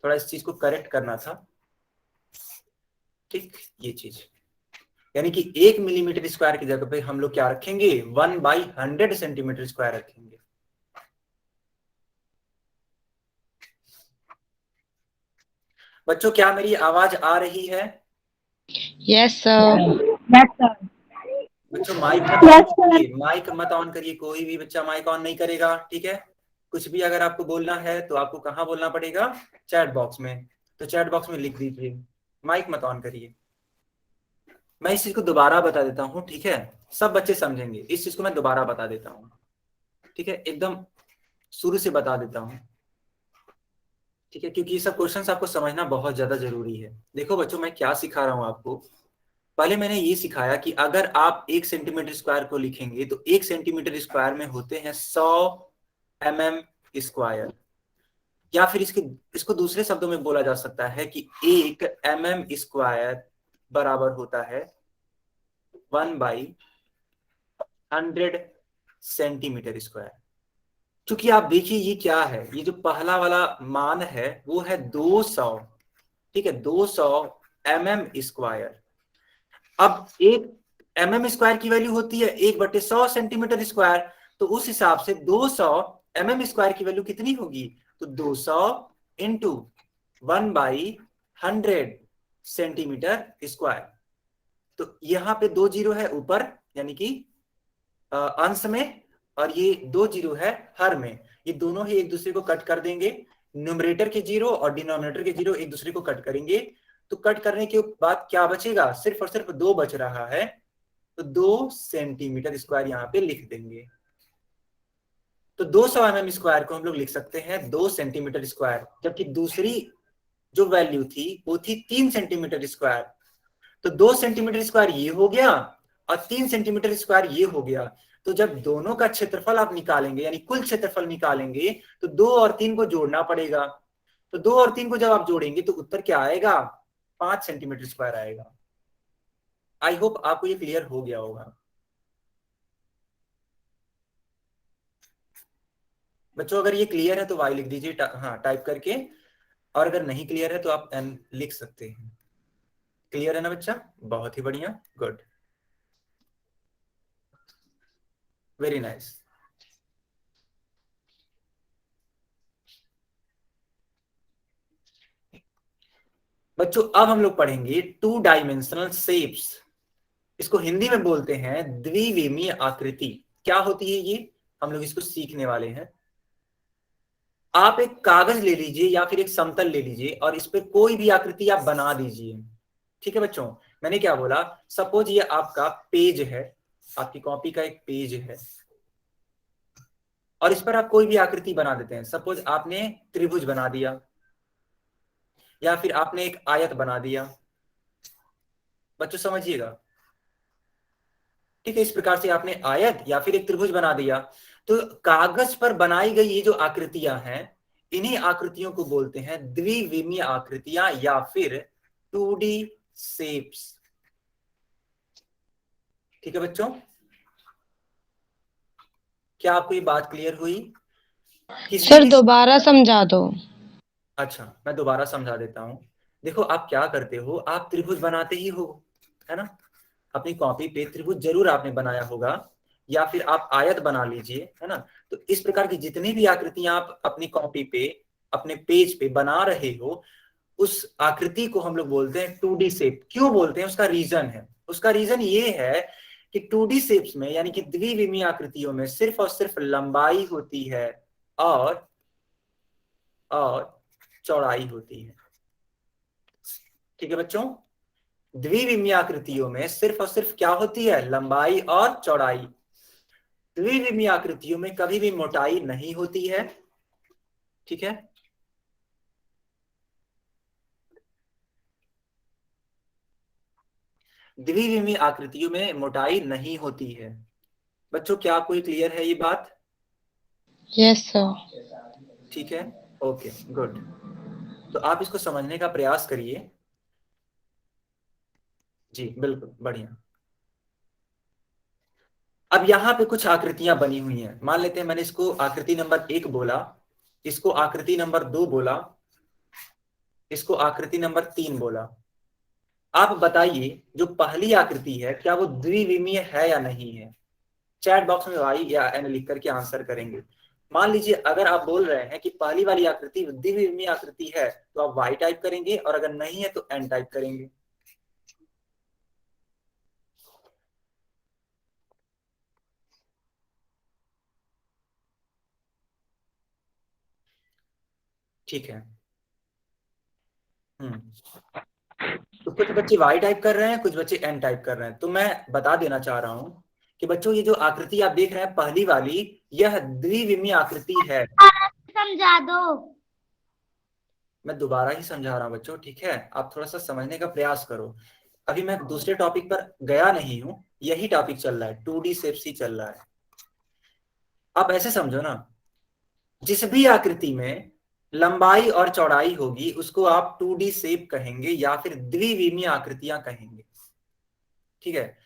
थोड़ा इस चीज को करेक्ट करना था, ठीक। ये चीज यानी कि 1 मिलीमीटर स्क्वायर की जगह पे हम लोग क्या रखेंगे, 1/100 सेंटीमीटर स्क्वायर रखेंगे। बच्चों क्या मेरी आवाज आ रही है? Yes sir. बच्चों माइक मत ऑन करिए, माइक मत ऑन करिए, कोई भी बच्चा माइक ऑन नहीं करेगा, ठीक है। कुछ भी अगर आपको बोलना है तो आपको कहाँ बोलना पड़ेगा, चैट बॉक्स में। तो चैट बॉक्स में लिख दीजिए, माइक मत ऑन करिए। मैं इस चीज को दोबारा बता देता हूँ, ठीक है, सब बच्चे समझेंगे। इस चीज को मैं दोबारा बता देता हूँ, ठीक है, एकदम शुरू से बता देता हूँ, ठीक है, क्योंकि ये सब क्वेश्चंस आपको समझना बहुत ज्यादा जरूरी है। देखो बच्चों मैं क्या सिखा रहा हूँ आपको, पहले मैंने ये सिखाया कि अगर आप 1 सेंटीमीटर स्क्वायर को लिखेंगे तो 1 सेंटीमीटर स्क्वायर में होते हैं 100 mm², या फिर इसको दूसरे शब्दों में बोला जा सकता है कि 1 mm² बराबर होता है 1/100 सेंटीमीटर स्क्वायर। क्योंकि आप देखिए ये क्या है, ये जो पहला वाला मान है वो है 200, ठीक है, 200 mm²। अब 1 mm² की वैल्यू होती है 1/100 सेंटीमीटर स्क्वायर, तो उस हिसाब से 200 mm² की वैल्यू कितनी होगी? तो 200 इंटू 1/100 सेंटीमीटर स्क्वायर। तो यहाँ पे 2 जीरो है ऊपर, यानी कि अंश में, और ये 2 जीरो है हर में। ये दोनों ही एक दूसरे को कट कर देंगे, न्यूमरेटर के जीरो और डिनोमिनेटर के जीरो एक दूसरे को कट करेंगे। तो कट करने के बाद क्या बचेगा? सिर्फ और सिर्फ 2 बच रहा है, तो 2 सेंटीमीटर स्क्वायर यहाँ पे लिख देंगे। तो 200 mm² को हम लोग लिख सकते हैं 2 सेंटीमीटर स्क्वायर, जबकि दूसरी जो वैल्यू थी वो थी 3 सेंटीमीटर स्क्वायर। तो 2 सेंटीमीटर स्क्वायर ये हो गया और 3 सेंटीमीटर स्क्वायर ये हो गया। तो जब दोनों का क्षेत्रफल आप निकालेंगे, यानी कुल क्षेत्रफल निकालेंगे, तो 2 और 3 को जोड़ना पड़ेगा। तो 2 और 3 को जब आप जोड़ेंगे तो उत्तर क्या आएगा? 5 सेंटीमीटर स्क्वायर आएगा। आई होप आपको ये क्लियर हो गया होगा। बच्चों अगर ये क्लियर है तो वाई लिख दीजिए, हाँ टाइप करके, और अगर नहीं क्लियर है तो आप एन लिख सकते हैं। क्लियर है ना बच्चा? बहुत ही बढ़िया, गुड, वेरी नाइस। बच्चों अब हम लोग पढ़ेंगे 2 डायमेंशनल शेप्स। इसको हिंदी में बोलते हैं द्विविमीय आकृति। क्या होती है ये? हम लोग इसको सीखने वाले हैं। आप एक कागज ले लीजिए या फिर एक समतल ले लीजिए और इस पे कोई भी आकृति आप बना दीजिए। ठीक है बच्चों, मैंने क्या बोला? सपोज ये आपका पेज है, आपकी कॉपी का एक पेज है, और इस पर आप कोई भी आकृति बना देते हैं। सपोज आपने त्रिभुज बना दिया, या फिर आपने एक आयत बना दिया। बच्चों समझिएगा, ठीक है, इस प्रकार से आपने आयत या फिर एक त्रिभुज बना दिया। तो कागज पर बनाई गई ये जो आकृतियां हैं, इन्हीं आकृतियों को बोलते हैं द्विविमीय आकृतियां या फिर 2D शेप्स। ठीक है बच्चों, क्या आपको ये बात क्लियर हुई? किसी सर भी, दोबारा समझा दो। अच्छा मैं दोबारा समझा देता हूं। देखो आप क्या करते हो, आप त्रिभुज बनाते ही हो, है ना? अपनी कॉपी पे त्रिभुज जरूर आपने बनाया होगा, या फिर आप आयत बना लीजिए, है ना? तो इस प्रकार की जितनी भी आकृतियां आप अपनी कॉपी पे, अपने पेज पे बना रहे हो, उस आकृति को हम लोग बोलते हैं 2D शेप। क्यों बोलते हैं? उसका रीजन है। उसका रीजन ये है कि 2D शेप्स में, यानी कि द्विविमीय आकृतियों में, सिर्फ और सिर्फ लंबाई होती है और चौड़ाई होती है। ठीक है बच्चों, द्विविमीय आकृतियों में सिर्फ और सिर्फ क्या होती है? लंबाई और चौड़ाई। द्विविमीय आकृतियों में कभी भी मोटाई नहीं होती है। ठीक है, द्विविमीय आकृतियों में मोटाई नहीं होती है। बच्चों क्या आपको ये क्लियर है ये बात? Yes sir. ठीक है, ओके गुड। तो आप इसको समझने का प्रयास करिए। जी बिल्कुल बढ़िया। अब यहाँ पे कुछ आकृतियां बनी हुई हैं। मान लेते हैं मैंने इसको आकृति नंबर 1 बोला, इसको आकृति नंबर 2 बोला, इसको आकृति नंबर 3 बोला। आप बताइए जो पहली आकृति है क्या वो द्विविमीय है या नहीं है? चैट बॉक्स में वाई या एन लिख करके आंसर करेंगे। मान लीजिए अगर आप बोल रहे हैं कि पहली वाली आकृति द्विविमीय आकृति है, तो आप वाई टाइप करेंगे, और अगर नहीं है तो एन टाइप करेंगे। ठीक है, तो कुछ बच्चे वाई टाइप कर रहे हैं, कुछ बच्चे एन टाइप कर रहे हैं। तो मैं बता देना चाह रहा हूं कि बच्चों ये जो आकृति आप देख रहे हैं पहली वाली, यह द्विविमीय आकृति है। समझा दो। मैं दोबारा ही समझा रहा हूं बच्चों, ठीक है? आप थोड़ा सा समझने का प्रयास करो। अभी मैं दूसरे टॉपिक पर गया नहीं हूं, यही टॉपिक चल रहा है, 2D शेप्स ही चल रहा है। आप ऐसे समझो ना, जिस भी आकृति में लंबाई और चौड़ाई होगी उसको आप 2D शेप कहेंगे या फिर द्विविमीय आकृतियां कहेंगे। ठीक है,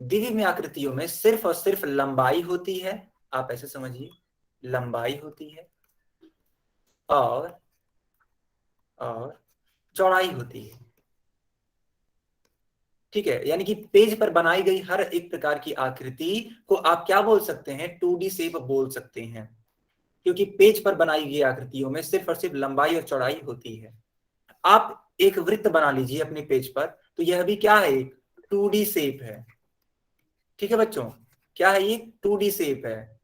द्विविमीय आकृतियों में सिर्फ और सिर्फ लंबाई होती है, आप ऐसे समझिए, लंबाई होती है और चौड़ाई होती है। ठीक है, यानी कि पेज पर बनाई गई हर एक प्रकार की आकृति को आप क्या बोल सकते हैं, 2D शेप बोल सकते हैं, क्योंकि पेज पर बनाई गई आकृतियों में सिर्फ और सिर्फ लंबाई और चौड़ाई होती है। आप एक वृत्त बना लीजिए अपने पेज पर, तो यह भी क्या है, एक 2D शेप है। ठीक है बच्चों, क्या है ये, 2D शेप है।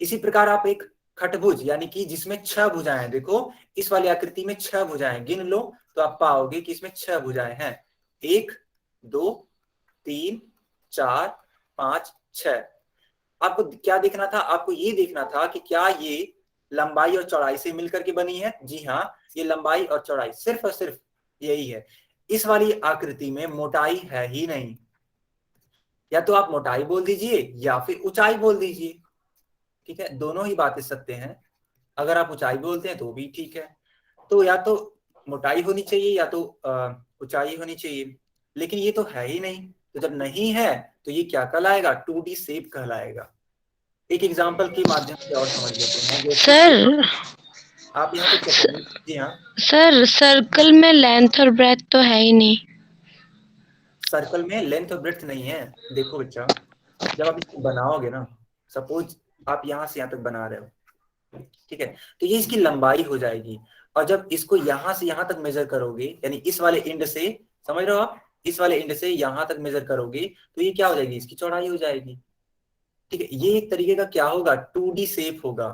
इसी प्रकार आप एक खटभुज, यानी कि जिसमें 6 भुजाएं, देखो इस वाली आकृति में 6 भुजाएं गिन लो तो आप पाओगे कि इसमें 6 भुजाएं हैं, 1 2 3 4 5 6। आपको क्या देखना था, आपको ये देखना था कि क्या ये लंबाई और चौड़ाई से मिलकर के बनी है। जी हाँ, ये लंबाई और चौड़ाई सिर्फ और सिर्फ यही है। इस वाली आकृति में मोटाई है ही नहीं, या तो आप मोटाई बोल दीजिए या फिर ऊंचाई बोल दीजिए। ठीक है, दोनों ही बातें सत्य हैं। अगर आप ऊंचाई बोलते हैं तो भी ठीक है, तो या तो मोटाई होनी चाहिए या तो ऊंचाई होनी चाहिए, लेकिन ये तो है ही नहीं। तो जब नहीं है तो ये क्या कहलाएगा, 2D शेप कहलाएगा। एक एग्जांपल के माध्यम से और समझ लेते हैं, जैसे कि सर आप यहाँ पे चतुर्भुज, जी हाँ, सर सर्कल में लेंथ और ब्रेथ तो है ही नहीं। सर्कल में लेंथ और ब्रेड्थ नहीं है। देखो बच्चा, जब आप इसको बनाओगे ना, सपोज आप यहाँ से यहाँ तक बना रहे हो, ठीक है, तो ये इसकी लंबाई हो जाएगी। और जब इसको यहाँ से यहाँ तक मेजर करोगे, यानी इस वाले एंड से, समझ रहे हो आप, इस वाले एंड से यहाँ तक मेजर करोगे, तो ये क्या हो जाएगी, इसकी चौड़ाई हो जाएगी। ठीक है, ये एक तरीके का क्या होगा, 2D शेप होगा।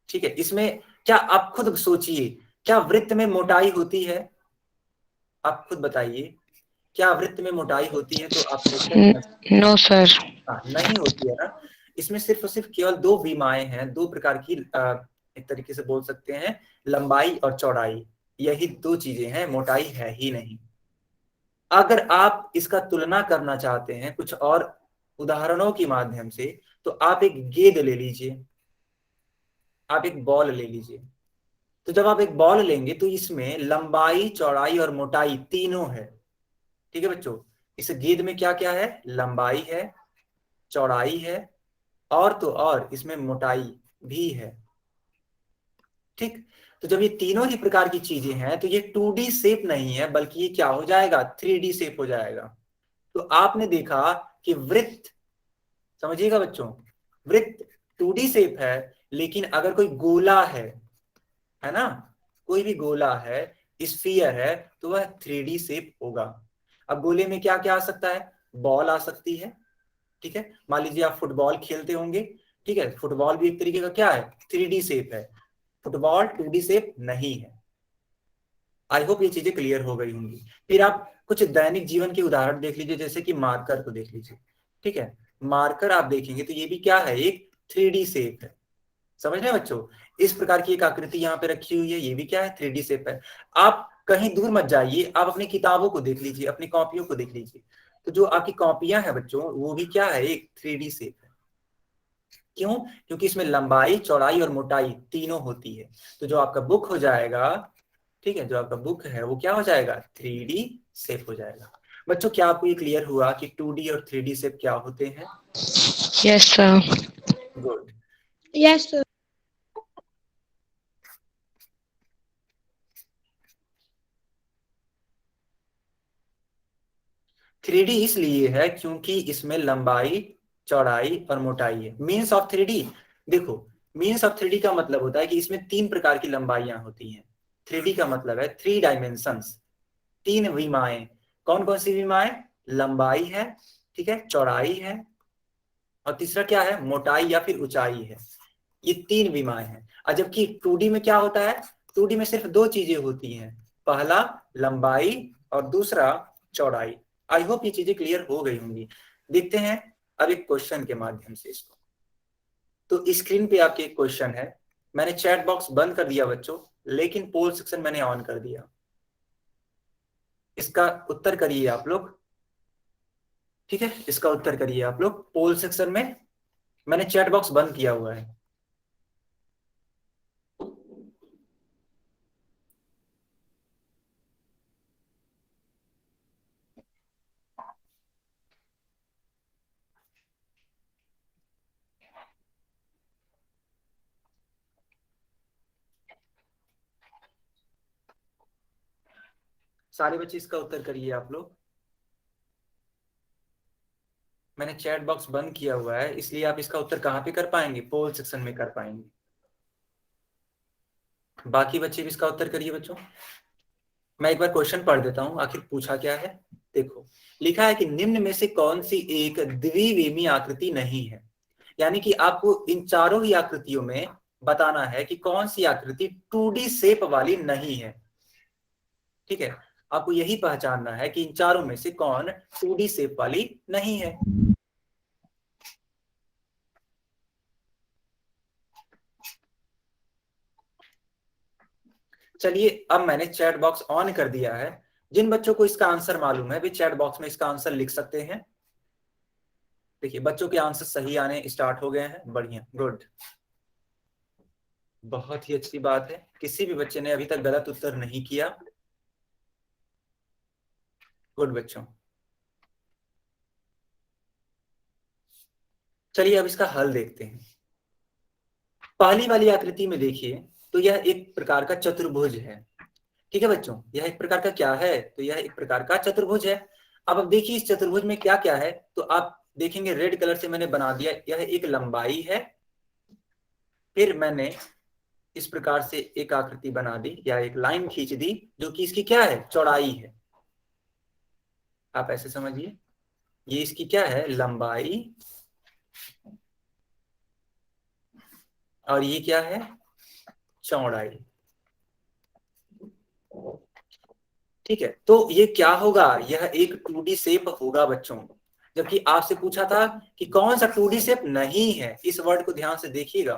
ठीक है, इसमें क्या, आप खुद सोचिए, क्या वृत्त में मोटाई होती है, आप खुद बताइए, क्या वृत्त में मोटाई होती है, तो आप सोचकर समझ सकते हैं। No sir. हाँ, नहीं होती है ना। इसमें सिर्फ और सिर्फ केवल दो विमाएं हैं, दो प्रकार की, एक तरीके से बोल सकते हैं, लंबाई और चौड़ाई, यही दो चीजें हैं, मोटाई है ही नहीं। अगर आप इसका तुलना करना चाहते हैं कुछ और उदाहरणों के माध्यम से, तो आप एक गेंद ले लीजिए, आप एक बॉल ले लीजिए। तो जब आप एक बॉल लेंगे तो इसमें लंबाई चौड़ाई और मोटाई तीनों है। ठीक है बच्चों, इस गेंद में क्या क्या है, लंबाई है, चौड़ाई है, और तो और इसमें मोटाई भी है। ठीक, तो जब ये तीनों ही प्रकार की चीजें हैं तो ये 2D शेप नहीं है, बल्कि ये क्या हो जाएगा, 3D शेप हो जाएगा। तो आपने देखा कि वृत्त, समझिएगा बच्चों, वृत्त 2D शेप है, लेकिन अगर कोई गोला है ना, कोई भी गोला है, स्फीयर है, तो वह 3D शेप होगा। अब गोले में क्या क्या आ सकता है, बॉल आ सकती है। ठीक है, मान लीजिए आप फुटबॉल खेलते होंगे, ठीक है, फुटबॉल भी एक तरीके का क्या है, 3D शेप है। फुटबॉल 2D शेप नहीं है। आई होप ये चीजें क्लियर हो गई होंगी। फिर आप कुछ दैनिक जीवन के उदाहरण देख लीजिए, जैसे कि मार्कर को देख लीजिए। ठीक है, मार्कर आप देखेंगे तो ये भी क्या है, एक 3D शेप है। समझ रहे हैं बच्चों, इस प्रकार की एक आकृति यहाँ पे रखी हुई है, ये भी क्या है, 3D शेप है। आप कहीं दूर मत जाइए, आप अपनी किताबों को देख लीजिए, अपनी कॉपियों को देख लीजिए, तो जो आपकी कॉपियां हैं बच्चों, वो भी क्या है, एक 3D शेप है। क्यों, क्योंकि इसमें लंबाई चौड़ाई और मोटाई तीनों होती है। तो जो आपका बुक हो जाएगा, ठीक है, जो आपका बुक है वो क्या हो जाएगा, 3D शेप हो जाएगा। बच्चों, क्या आपको ये क्लियर हुआ कि 2D और 3D शेप क्या होते हैं? Yes sir. Good. Yes, sir. 3D इसलिए है क्योंकि इसमें लंबाई चौड़ाई और मोटाई है। मीन्स ऑफ 3D, देखो, मीन्स ऑफ 3D का मतलब होता है कि इसमें 3 प्रकार की लंबाइयां होती हैं। 3D का मतलब है 3 डायमेंशंस, 3 विमाएं। कौन कौन सी विमाएं, लंबाई है, ठीक है, चौड़ाई है, और तीसरा क्या है, मोटाई या फिर ऊंचाई है। ये 3 विमाएं हैं। और जबकि 2D में क्या होता है, 2D में सिर्फ 2 चीजें होती हैं, पहला लंबाई और दूसरा चौड़ाई। आई होप ये चीजें क्लियर हो गई होंगी। देखते हैं अब एक क्वेश्चन के माध्यम से इसको। तो स्क्रीन पे आपके एक क्वेश्चन है, मैंने चैट बॉक्स बंद कर दिया बच्चों, लेकिन पोल सेक्शन मैंने ऑन कर दिया। इसका उत्तर करिए आप लोग। ठीक है, इसका उत्तर करिए आप लोग पोल सेक्शन में, मैंने चैट बॉक्स बंद किया हुआ है। सारे बच्चे इसका उत्तर करिए आप लोग। मैंने चैट बॉक्स बंद किया हुआ है, इसलिए आप इसका उत्तर कहाँ पे कर पाएंगे? पोल सेक्शन में कर पाएंगे। बाकी बच्चे भी इसका उत्तर करिए बच्चों। मैं एक बार क्वेश्चन पढ़ देता हूं, आखिर पूछा क्या है। देखो, लिखा है कि निम्न में से कौन सी एक द्विविमीय आकृति नहीं है। यानी कि आपको इन चारों ही आकृतियों में बताना है कि कौन सी आकृति 2D शेप वाली नहीं है। ठीक है, आपको यही पहचानना है कि इन चारों में से कौन 2D शेप वाली नहीं है। चलिए, अब मैंने चैट बॉक्स ऑन कर दिया है। जिन बच्चों को इसका आंसर मालूम है वे चैट बॉक्स में इसका आंसर लिख सकते हैं। देखिए, बच्चों के आंसर सही आने स्टार्ट हो गए हैं। बढ़िया, गुड, बहुत ही अच्छी बात है। किसी भी बच्चे ने अभी तक गलत उत्तर नहीं किया। गुड बच्चों। चलिए अब इसका हल देखते हैं। पहली वाली आकृति में देखिए तो यह एक प्रकार का चतुर्भुज है। ठीक है बच्चों, यह एक प्रकार का क्या है? तो यह एक प्रकार का चतुर्भुज है। अब देखिए इस चतुर्भुज में क्या क्या है, तो आप देखेंगे रेड कलर से मैंने बना दिया, यह एक लंबाई है। फिर मैंने इस प्रकार से एक आकृति बना दी या एक लाइन खींच दी जो कि इसकी क्या है? चौड़ाई है। आप ऐसे समझिए, ये इसकी क्या है? लंबाई। और ये क्या है? चौड़ाई। ठीक है, तो ये क्या होगा? यह एक 2D शेप होगा बच्चों। जबकि आपसे पूछा था कि कौन सा 2D शेप नहीं है, इस वर्ड को ध्यान से देखिएगा।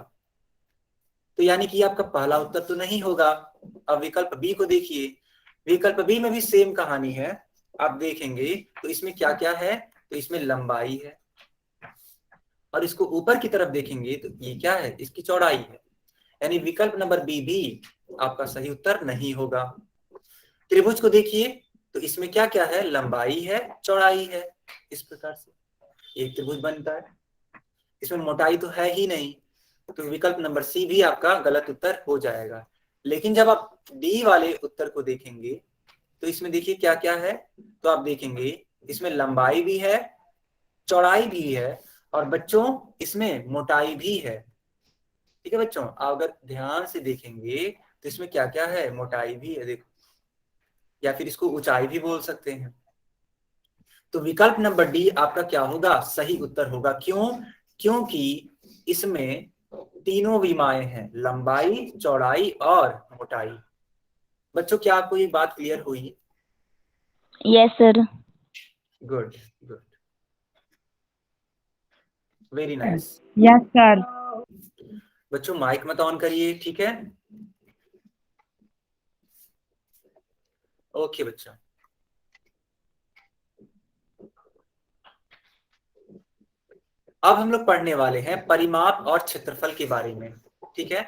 तो यानी कि आपका पहला उत्तर तो नहीं होगा। अब विकल्प बी को देखिए, विकल्प बी में भी सेम कहानी है। आप देखेंगे तो इसमें क्या क्या है? तो इसमें लंबाई है। और इसको ऊपर की तरफ देखेंगे तो ये क्या है? इसकी चौड़ाई है। यानी विकल्प नंबर बी भी आपका सही उत्तर नहीं होगा। त्रिभुज को देखिए तो इसमें क्या क्या है? लंबाई है, चौड़ाई है। इस प्रकार से एक त्रिभुज बनता है। इसमें मोटाई तो है ही नहीं, तो विकल्प नंबर सी भी आपका गलत उत्तर हो जाएगा। लेकिन जब आप डी वाले उत्तर को देखेंगे तो इसमें देखिए क्या क्या है। तो आप देखेंगे इसमें लंबाई भी है, चौड़ाई भी है, और बच्चों इसमें मोटाई भी है। ठीक है बच्चों, आप अगर ध्यान से देखेंगे तो इसमें क्या क्या है? मोटाई भी है, देखो, या फिर इसको ऊंचाई भी बोल सकते हैं। तो विकल्प नंबर डी आपका क्या होगा? सही उत्तर होगा। क्यों? क्योंकि इसमें तीनों विमाएं हैं, लंबाई, चौड़ाई और मोटाई। बच्चों, क्या आपको ये बात क्लियर हुई? Yes sir. Good good, very nice. Yes sir. बच्चों माइक मत ऑन करिए, ठीक है? ओके बच्चों, अब हम लोग पढ़ने वाले हैं परिमाप और क्षेत्रफल के बारे में। ठीक है,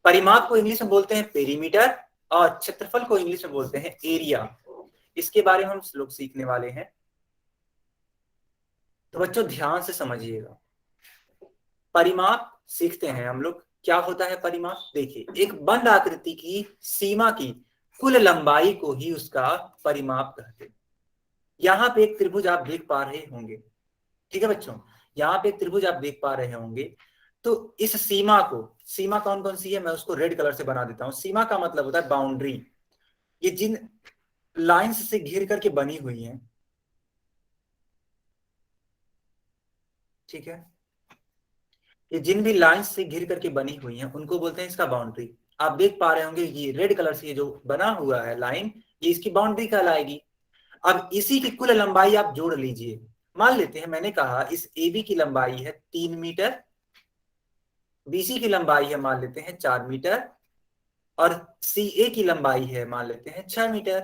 परिमाप को इंग्लिश में बोलते हैं पेरीमीटर और क्षेत्रफल को इंग्लिश में बोलते हैं एरिया। इसके बारे में हम लोग सीखने वाले हैं। तो बच्चों ध्यान से समझिएगा, परिमाप सीखते हैं हम लोग। क्या होता है परिमाप? देखिए, एक बंद आकृति की सीमा की कुल लंबाई को ही उसका परिमाप कहते हैं। यहाँ पे एक त्रिभुज आप देख पा रहे होंगे। ठीक है बच्चों, यहाँ पे एक त्रिभुज आप देख पा रहे होंगे। तो इस सीमा को, सीमा कौन कौन सी है मैं उसको रेड कलर से बना देता हूं। सीमा का मतलब होता है बाउंड्री। ये जिन लाइंस से घिर करके बनी हुई है, ठीक है, ये जिन भी लाइंस से घिर करके बनी हुई हैं उनको बोलते हैं इसका बाउंड्री। आप देख पा रहे होंगे ये रेड कलर से ये जो बना हुआ है लाइन, ये इसकी बाउंड्री कहलाएगी। अब इसी की कुल लंबाई आप जोड़ लीजिए। मान लेते हैं मैंने कहा इस AB की लंबाई है 3 मीटर, BC की लंबाई है मान लेते हैं 4 मीटर, और CA की लंबाई है मान लेते हैं 6 मीटर।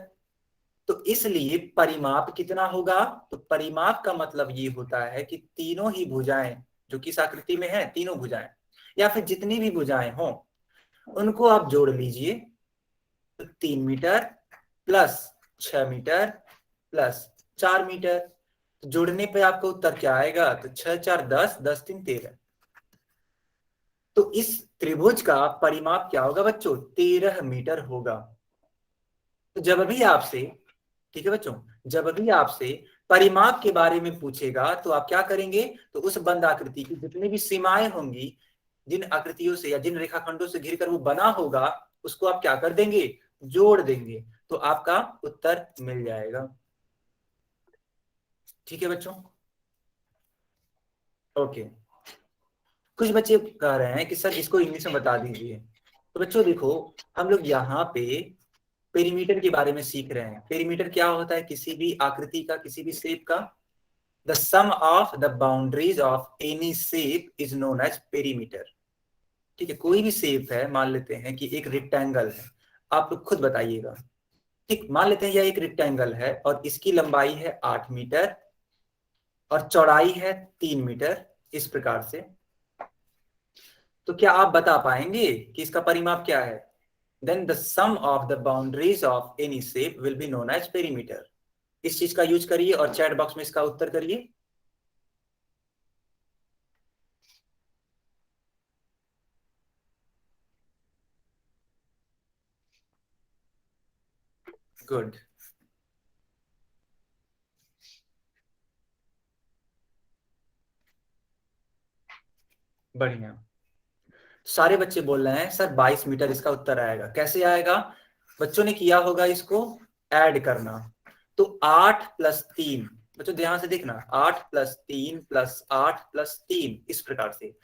तो इसलिए परिमाप कितना होगा? तो परिमाप का मतलब ये होता है कि तीनों ही भुजाएं जो कि इस आकृति में है, तीनों भुजाएं या फिर जितनी भी भुजाएं हों उनको आप जोड़ लीजिए। तो 3 metre plus 6 metre plus 4 metre, तो जोड़ने पे आपको उत्तर क्या आएगा? तो 6 4 10, 10 3 13। तो इस त्रिभुज का परिमाप क्या होगा बच्चों? 13 मीटर होगा। तो जब भी आपसे, ठीक है बच्चों, जब भी आपसे परिमाप के बारे में पूछेगा तो आप क्या करेंगे, तो उस बंद आकृति की जितनी भी सीमाएं होंगी, जिन आकृतियों से या जिन रेखाखंडों से घिरकर वो बना होगा, उसको आप क्या कर देंगे, जोड़ देंगे, तो आपका उत्तर मिल जाएगा। ठीक है बच्चों, ओके। कुछ बच्चे कह रहे हैं कि सर इसको इंग्लिश में बता दीजिए। तो बच्चों देखो, हम लोग यहाँ पे पेरीमीटर के बारे में सीख रहे हैं। पेरीमीटर क्या होता है, किसी भी आकृति का, किसी भी शेप का the sum of the boundaries of any shape is known as perimeter. ठीक है, कोई भी शेप है, मान लेते हैं कि एक रेक्टेंगल है, आप लोग खुद बताइएगा। ठीक, मान लेते हैं यह एक रेक्टेंगल है और इसकी लंबाई है 8 मीटर और चौड़ाई है 3 मीटर, इस प्रकार से। तो क्या आप बता पाएंगे कि इसका परिमाप क्या है? Then the sum of the boundaries of any shape will be known as perimeter. इस चीज का यूज करिए और चैट बॉक्स में इसका उत्तर करिए। गुड, बढ़िया। सारे बच्चे बोल रहे हैं सर 22 मीटर इसका उत्तर आएगा। कैसे आएगा? बच्चों ने किया होगा इसको ऐड करना। तो 8 + 3, बच्चों ध्यान से देखना, 8 + 3 + 8 + 3, इस प्रकार से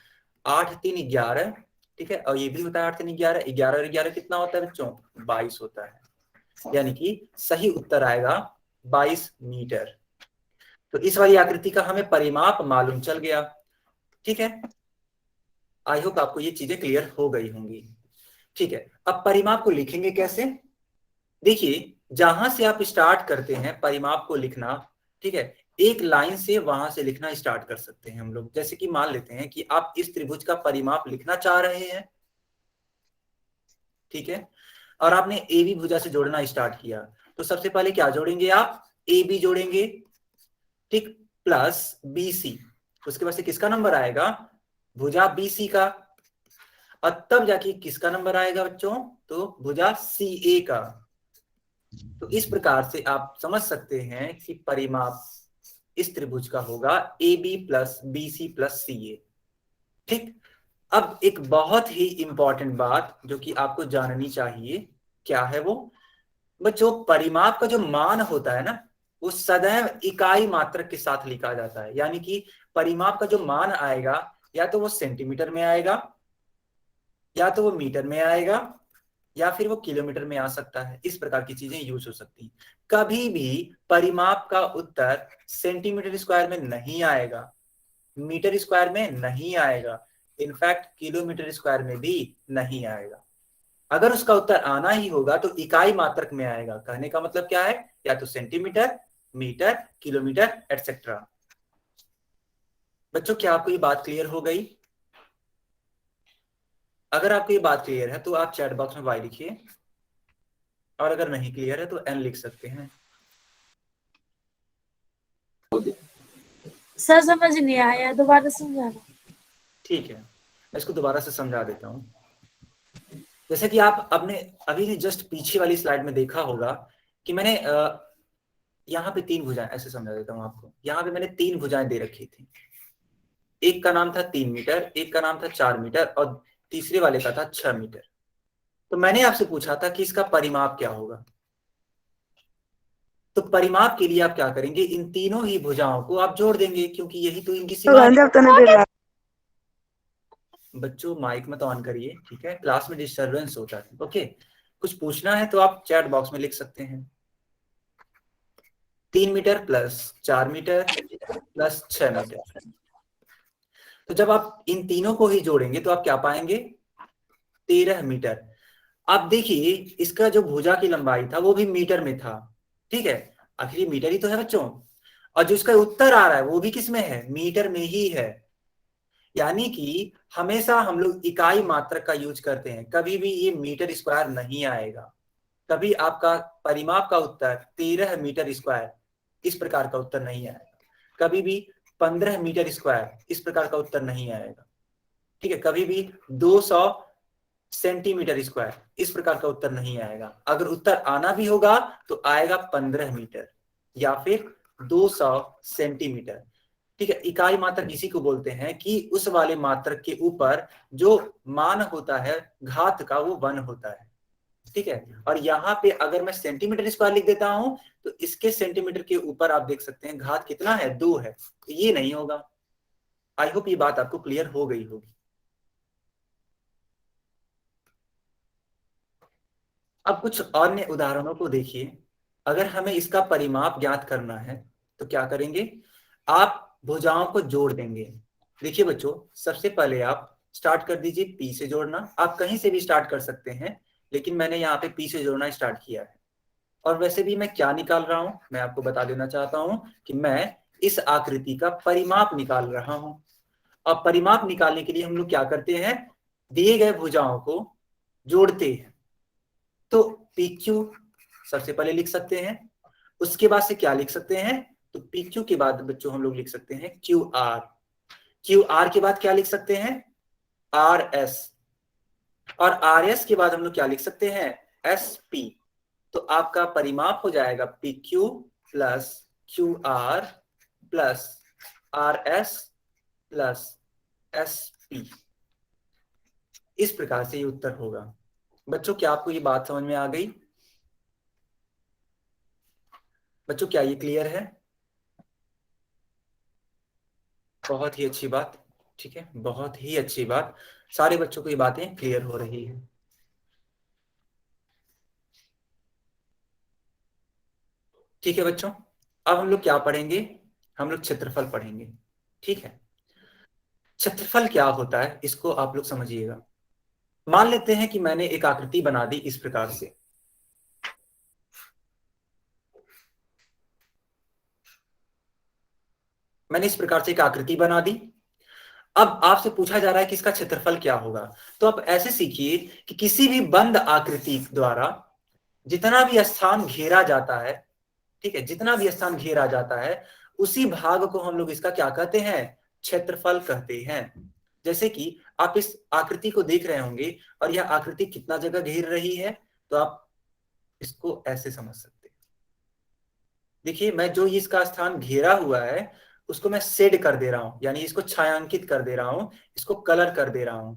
8 3 11। ठीक है, और ये भी होता है 8 3 11, 11 और 11 कितना होता है बच्चों? 22 होता है। यानी कि सही उत्तर आएगा 22 मीटर। तो इस वाली आकृति का हमें परिमाप मालूम चल गया। ठीक है, आई होप आपको ये चीजें क्लियर हो गई होंगी। ठीक है, अब परिमाप को लिखेंगे कैसे? देखिए, जहां से आप स्टार्ट करते हैं परिमाप को लिखना, ठीक है, एक लाइन से वहां से लिखना स्टार्ट कर सकते हैं हम लोग। जैसे कि मान लेते हैं कि आप इस त्रिभुज का परिमाप लिखना चाह रहे हैं, ठीक है, और आपने ए बी भुजा से जोड़ना स्टार्ट किया। तो सबसे पहले क्या जोड़ेंगे आप? ए बी जोड़ेंगे, ठीक, प्लस बी सी। उसके बाद से किसका नंबर आएगा? भुजा बी सी का। और तब जाके किसका नंबर आएगा बच्चों? तो भुजा सी ए का। तो इस प्रकार से आप समझ सकते हैं कि परिमाप इस त्रिभुज का होगा A B plus B C plus C A. ठीक, अब एक बहुत ही इंपॉर्टेंट बात जो कि आपको जाननी चाहिए, क्या है वो? बच्चों, परिमाप का जो मान होता है ना, वो सदैव इकाई मात्रक के साथ लिखा जाता है। यानी कि परिमाप का जो मान आएगा, या तो वो सेंटीमीटर में आएगा, या तो वो मीटर में आएगा, या फिर वो किलोमीटर में आ सकता है। इस प्रकार की चीजें यूज हो सकती हैं। कभी भी परिमाप का उत्तर सेंटीमीटर स्क्वायर में नहीं आएगा, मीटर स्क्वायर में नहीं आएगा, इनफैक्ट किलोमीटर स्क्वायर में भी नहीं आएगा। अगर उसका उत्तर आना ही होगा तो इकाई मात्रक में आएगा। कहने का मतलब क्या है? या तो सेंटीमीटर, मीटर, किलोमीटर एटसेट्रा। बच्चों, क्या आपको ये बात क्लियर हो गई? अगर आपको ये बात क्लियर है तो आप चैट बॉक्स में वाई लिखिए, और अगर नहीं क्लियर है तो एन लिख सकते हैं। सर समझ नहीं आया, दोबारा समझाना। ठीक है, मैं इसको दोबारा से समझा देता हूँ। जैसे कि आप अपने अभी जस्ट पीछे वाली स्लाइड में देखा होगा कि मैंने यहाँ पे 3 भुजाएं, ऐसे समझा देता हूँ आपको। यहाँ पे मैंने 3 भुजाएं दे रखी थी। एक का नाम था 3 मीटर, एक का नाम था 4 मीटर, और तीसरे वाले का था 6 मीटर। तो मैंने आपसे पूछा था कि इसका परिमाप क्या होगा। तो परिमाप के लिए आप क्या करेंगे? इन तीनों ही भुजाओं को आप जोड़ देंगे, क्योंकि यही तो इनकी सीमा है। बच्चों, माइक मत ऑन करिए, ठीक है, क्लास में डिस्टरबेंस होता है। ओके, कुछ पूछना है तो आप चैट बॉक्स में लिख सकते हैं। 3 metre plus 4 metre plus 6 metre. तो जब आप इन तीनों को ही जोड़ेंगे तो आप क्या पाएंगे? 13 मीटर। आप देखिए, इसका जो भुजा की लंबाई था वो भी मीटर में था। ठीक है, आखिर मीटर ही तो है बच्चों, और जो इसका उत्तर आ रहा है वो भी किस में है? मीटर में ही है। यानी कि हमेशा हम लोग इकाई मात्रक का यूज करते हैं, कभी भी ये मीटर स्क्वायर नहीं आएगा। कभी आपका परिमाप का उत्तर 13 मीटर स्क्वायर इस प्रकार का उत्तर नहीं आएगा। कभी भी 15 मीटर स्क्वायर इस प्रकार का उत्तर नहीं आएगा। ठीक है, कभी भी 200 सेंटीमीटर स्क्वायर इस प्रकार का उत्तर नहीं आएगा। अगर उत्तर आना भी होगा तो आएगा 15 मीटर या फिर 200 सेंटीमीटर। ठीक है, इकाई मात्रक इसी को बोलते हैं कि उस वाले मात्रक के ऊपर जो मान होता है घात का वो 1 होता है। ठीक है, और यहाँ पे अगर मैं सेंटीमीटर स्क्वायर लिख देता हूं तो इसके सेंटीमीटर के ऊपर आप देख सकते हैं घात कितना है, 2 है, तो ये नहीं होगा। आई होप ये बात आपको क्लियर हो गई होगी। अब कुछ अन्य उदाहरणों को देखिए। अगर हमें इसका परिमाप ज्ञात करना है तो क्या करेंगे, आप भुजाओं को जोड़ देंगे। देखिए बच्चों, सबसे पहले आप स्टार्ट कर दीजिए पी से जोड़ना। आप कहीं से भी स्टार्ट कर सकते हैं, लेकिन मैंने यहाँ पे पी से जोड़ना स्टार्ट किया है। और वैसे भी मैं क्या निकाल रहा हूं, मैं आपको बता देना चाहता हूं कि मैं इस आकृति का परिमाप निकाल रहा हूं। और परिमाप निकालने के लिए हम लोग क्या करते हैं, दिए गए भुजाओं को जोड़ते हैं। तो पी क्यू सबसे पहले लिख सकते हैं, उसके बाद से क्या लिख सकते हैं, तो पी क्यू के बाद बच्चों हम लोग लिख सकते हैं क्यू आर। क्यू आर के बाद क्या लिख सकते हैं, आर एस। और आर एस के बाद हम लोग क्या लिख सकते हैं, एस पी। तो आपका परिमाप हो जाएगा P Q plus Q R plus R S plus S P. इस प्रकार से ये उत्तर होगा। बच्चों क्या आपको ये बात समझ में आ गई? बच्चों क्या ये क्लियर है? बहुत ही अच्छी बात। ठीक है, बहुत ही अच्छी बात, सारे बच्चों को ये बातें क्लियर हो रही है। ठीक है बच्चों, अब हम लोग क्या पढ़ेंगे, हम लोग क्षेत्रफल पढ़ेंगे। ठीक है, क्षेत्रफल क्या होता है इसको आप लोग समझिएगा। मान लेते हैं कि मैंने एक आकृति बना दी इस प्रकार से। मैंने इस प्रकार से एक आकृति बना दी। अब आपसे पूछा जा रहा है कि इसका क्षेत्रफल क्या होगा। तो आप ऐसे सीखिए कि किसी भी बंद आकृति द्वारा जितना भी स्थान घेरा जाता है, ठीक है, जितना भी स्थान घेरा जाता है उसी भाग को हम लोग इसका क्या कहते हैं, क्षेत्रफल कहते हैं। जैसे कि आप इस आकृति को देख रहे होंगे और यह आकृति कितना जगह घेर रही है, तो आप इसको ऐसे समझ सकते हैं। देखिए, मैं जो इसका स्थान घेरा हुआ है उसको मैं शेड कर दे रहा हूं, यानी इसको छायांकित कर दे रहा हूं, इसको कलर कर दे रहा हूं।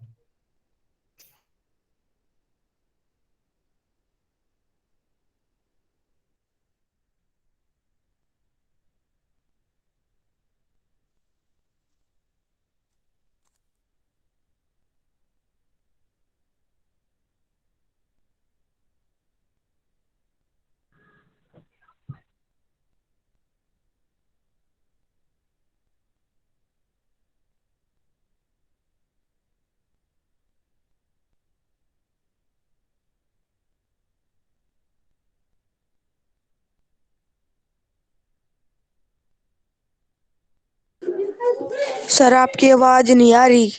सर आपकी आवाज नहीं आ रही।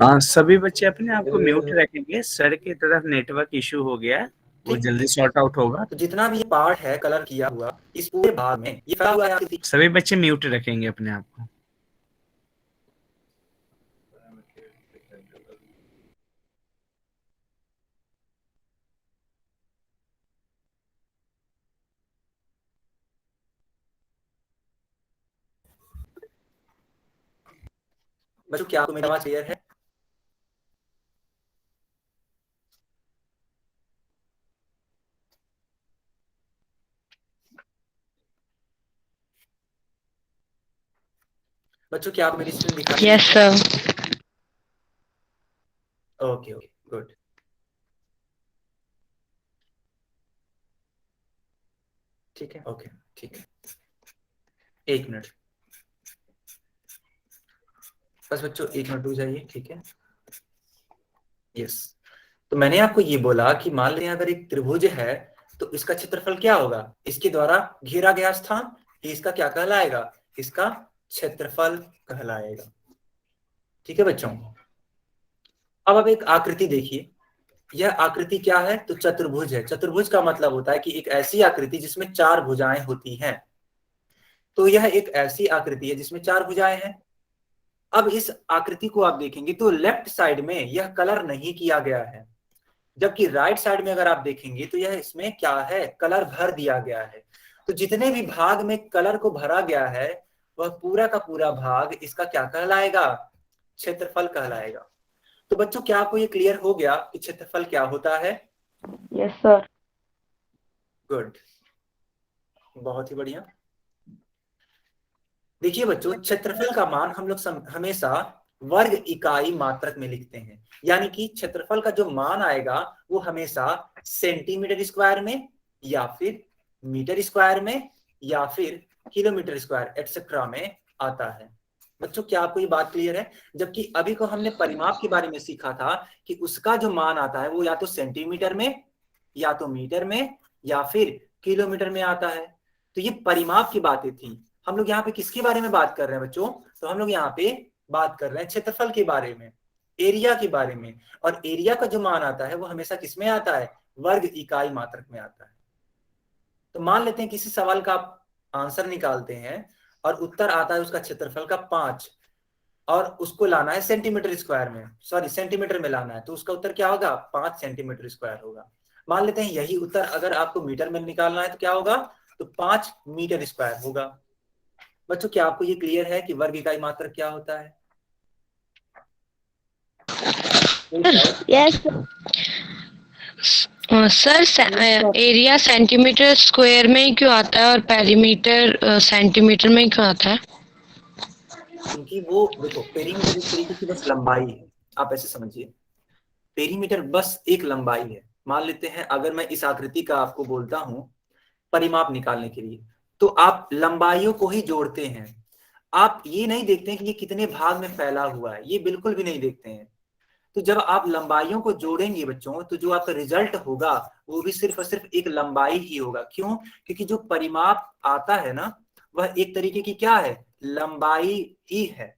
हाँ, सभी बच्चे अपने आप को म्यूट रखेंगे। सर की तरफ नेटवर्क इशू हो गया है, वो जल्दी सॉर्ट आउट होगा। तो जितना भी पार्ट है कलर किया हुआ इस पूरे भाग में ये फैला हुआ है आकृति। सभी बच्चे म्यूट रखेंगे अपने आप को। बच्चों क्या आपको मेरी आवाज क्लियर है? बच्चों क्या आप मेरी स्क्रीन दिखा रहे हैं? Yes sir. Okay okay good. ठीक है, ओके ठीक है, एक मिनट बस बच्चों, एक मिनट रुक जाइए। ठीक है, यस। तो मैंने आपको ये बोला कि मान लें अगर एक त्रिभुज है तो इसका क्षेत्रफल क्या होगा, इसके द्वारा घेरा गया स्थान, ये इसका क्या कहलाएगा, इसका क्षेत्रफल कहलाएगा। ठीक है बच्चों, अब आप एक आकृति देखिए। यह आकृति क्या है, तो चतुर्भुज है। चतुर्भुज का मतलब होता है कि एक ऐसी आकृति जिसमें 4 भुजाएं होती हैं। तो यह एक ऐसी आकृति है जिसमें 4 भुजाएं हैं। अब इस आकृति को आप देखेंगे तो लेफ्ट साइड में यह कलर नहीं किया गया है, जबकि राइट साइड में अगर आप देखेंगे तो यह इसमें क्या है, कलर भर दिया गया है। तो जितने भी भाग में कलर को भरा गया है वह पूरा का पूरा भाग इसका क्या कहलाएगा? क्षेत्रफल कहलाएगा। तो बच्चों क्या आपको ये क्लियर हो गया कि क्षेत्रफल क्या होता है? Yes sir. गुड, बहुत ही बढ़िया। देखिए बच्चों, क्षेत्रफल का मान हम लोग हमेशा वर्ग इकाई मात्रक में लिखते हैं, यानी कि क्षेत्रफल का जो मान आएगा वो हमेशा सेंटीमीटर स्क्वायर में या फिर मीटर स्क्वायर में या फिर किलोमीटर स्क्वायर एटसेट्रा में आता है। बच्चों क्या आपको ये बात क्लियर है? जबकि अभी को हमने परिमाप के बारे में सीखा था कि उसका जो मान आता है वो या तो सेंटीमीटर में या तो मीटर में या फिर किलोमीटर में आता है। तो ये परिमाप की बातें थी। हम लोग यहाँ पे किसके बारे में बात कर रहे हैं बच्चों? तो हम लोग यहाँ पे बात कर रहे हैं क्षेत्रफल के बारे में, एरिया के बारे में। और एरिया का जो मान आता है वो हमेशा किस में आता है? वर्ग इकाई मात्रक में आता है। तो मान लेते हैं किसी सवाल का आप आंसर निकालते हैं और उत्तर आता है उसका क्षेत्रफल का 5 और उसको लाना है सेंटीमीटर स्क्वायर में, सॉरी सेंटीमीटर में लाना है, तो उसका उत्तर क्या होगा? 5 सेंटीमीटर स्क्वायर होगा। मान लेते हैं यही उत्तर अगर आपको मीटर में निकालना है तो क्या होगा? तो 5 मीटर स्क्वायर होगा। बच्चों क्या आपको ये क्लियर है कि वर्ग इकाई मात्रक क्या होता है? Yes sir area centimetre square में ही क्यों आता है और पेरीमीटर सेंटीमीटर में क्यों आता है? क्योंकि वो देखो, पेरीमीटर एक तरीके की बस लंबाई है, आप ऐसे समझिए। पेरीमीटर बस एक लंबाई है। मान लेते हैं अगर मैं इस आकृति का आपको बोलता हूं परिमाप निकालने के लिए, तो आप लंबाइयों को ही जोड़ते हैं। आप ये नहीं देखते हैं कि ये कितने भाग में फैला हुआ है, ये बिल्कुल भी नहीं देखते हैं। तो जब आप लंबाइयों को जोड़ेंगे बच्चों, तो जो आपका रिजल्ट होगा वो भी सिर्फ और सिर्फ एक लंबाई ही होगा। क्यों? क्योंकि जो परिमाप आता है ना, वह एक तरीके की क्या है? लंबाई ही है।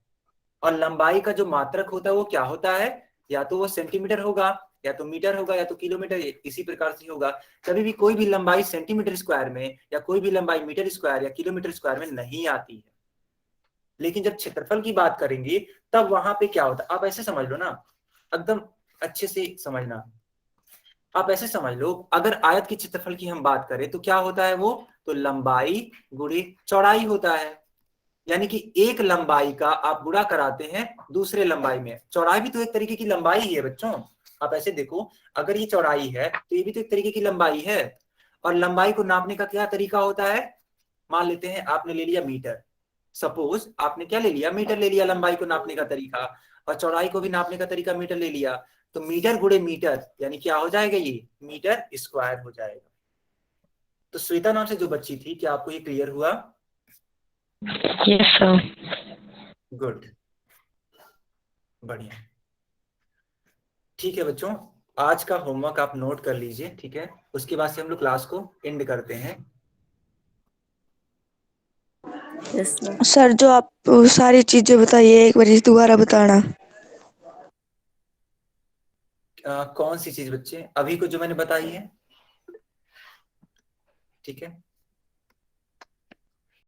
और लंबाई का जो मात्रक होता है वो क्या होता है? या तो वो सेंटीमीटर होगा या तो मीटर होगा या तो किलोमीटर, इसी प्रकार से होगा। कभी भी कोई भी लंबाई सेंटीमीटर स्क्वायर में या कोई भी लंबाई मीटर स्क्वायर या किलोमीटर स्क्वायर में नहीं आती है। लेकिन जब क्षेत्रफल की बात करेंगे तब वहां पे क्या होता है? आप ऐसे समझ लो ना, एकदम अच्छे से समझना। आप ऐसे समझ लो, अगर आयत की क्षेत्रफल की हम बात करें तो क्या होता है वो? तो लंबाई गुणे चौड़ाई होता है। यानी कि एक लंबाई का आप गुणा कराते हैं दूसरे लंबाई में। चौड़ाई भी तो एक तरीके की लंबाई ही है बच्चों। आप ऐसे देखो, अगर ये चौड़ाई है तो ये भी तो एक तरीके की लंबाई है। और लंबाई को नापने का क्या तरीका होता है? मान लेते हैं आपने ले लिया मीटर, सपोज आपने क्या ले लिया? मीटर ले लिया लंबाई को नापने का तरीका, और चौड़ाई को भी नापने का तरीका मीटर ले लिया। तो मीटर गुणे मीटर यानी क्या हो जाएगा? ये मीटर स्क्वायर हो जाएगा। तो श्वेता नाम से जो बच्ची थी, क्या आपको ये क्लियर हुआ? Yes sir. गुड, बढ़िया। ठीक है बच्चों, आज का होमवर्क आप नोट कर लीजिए, ठीक है? उसके बाद से हम लोग क्लास को एंड करते हैं। यस सर, जो आप सारी चीजें बताइए एक बार दोबारा बताना। कौन सी चीज बच्चे? अभी को जो मैंने बताई है, ठीक है?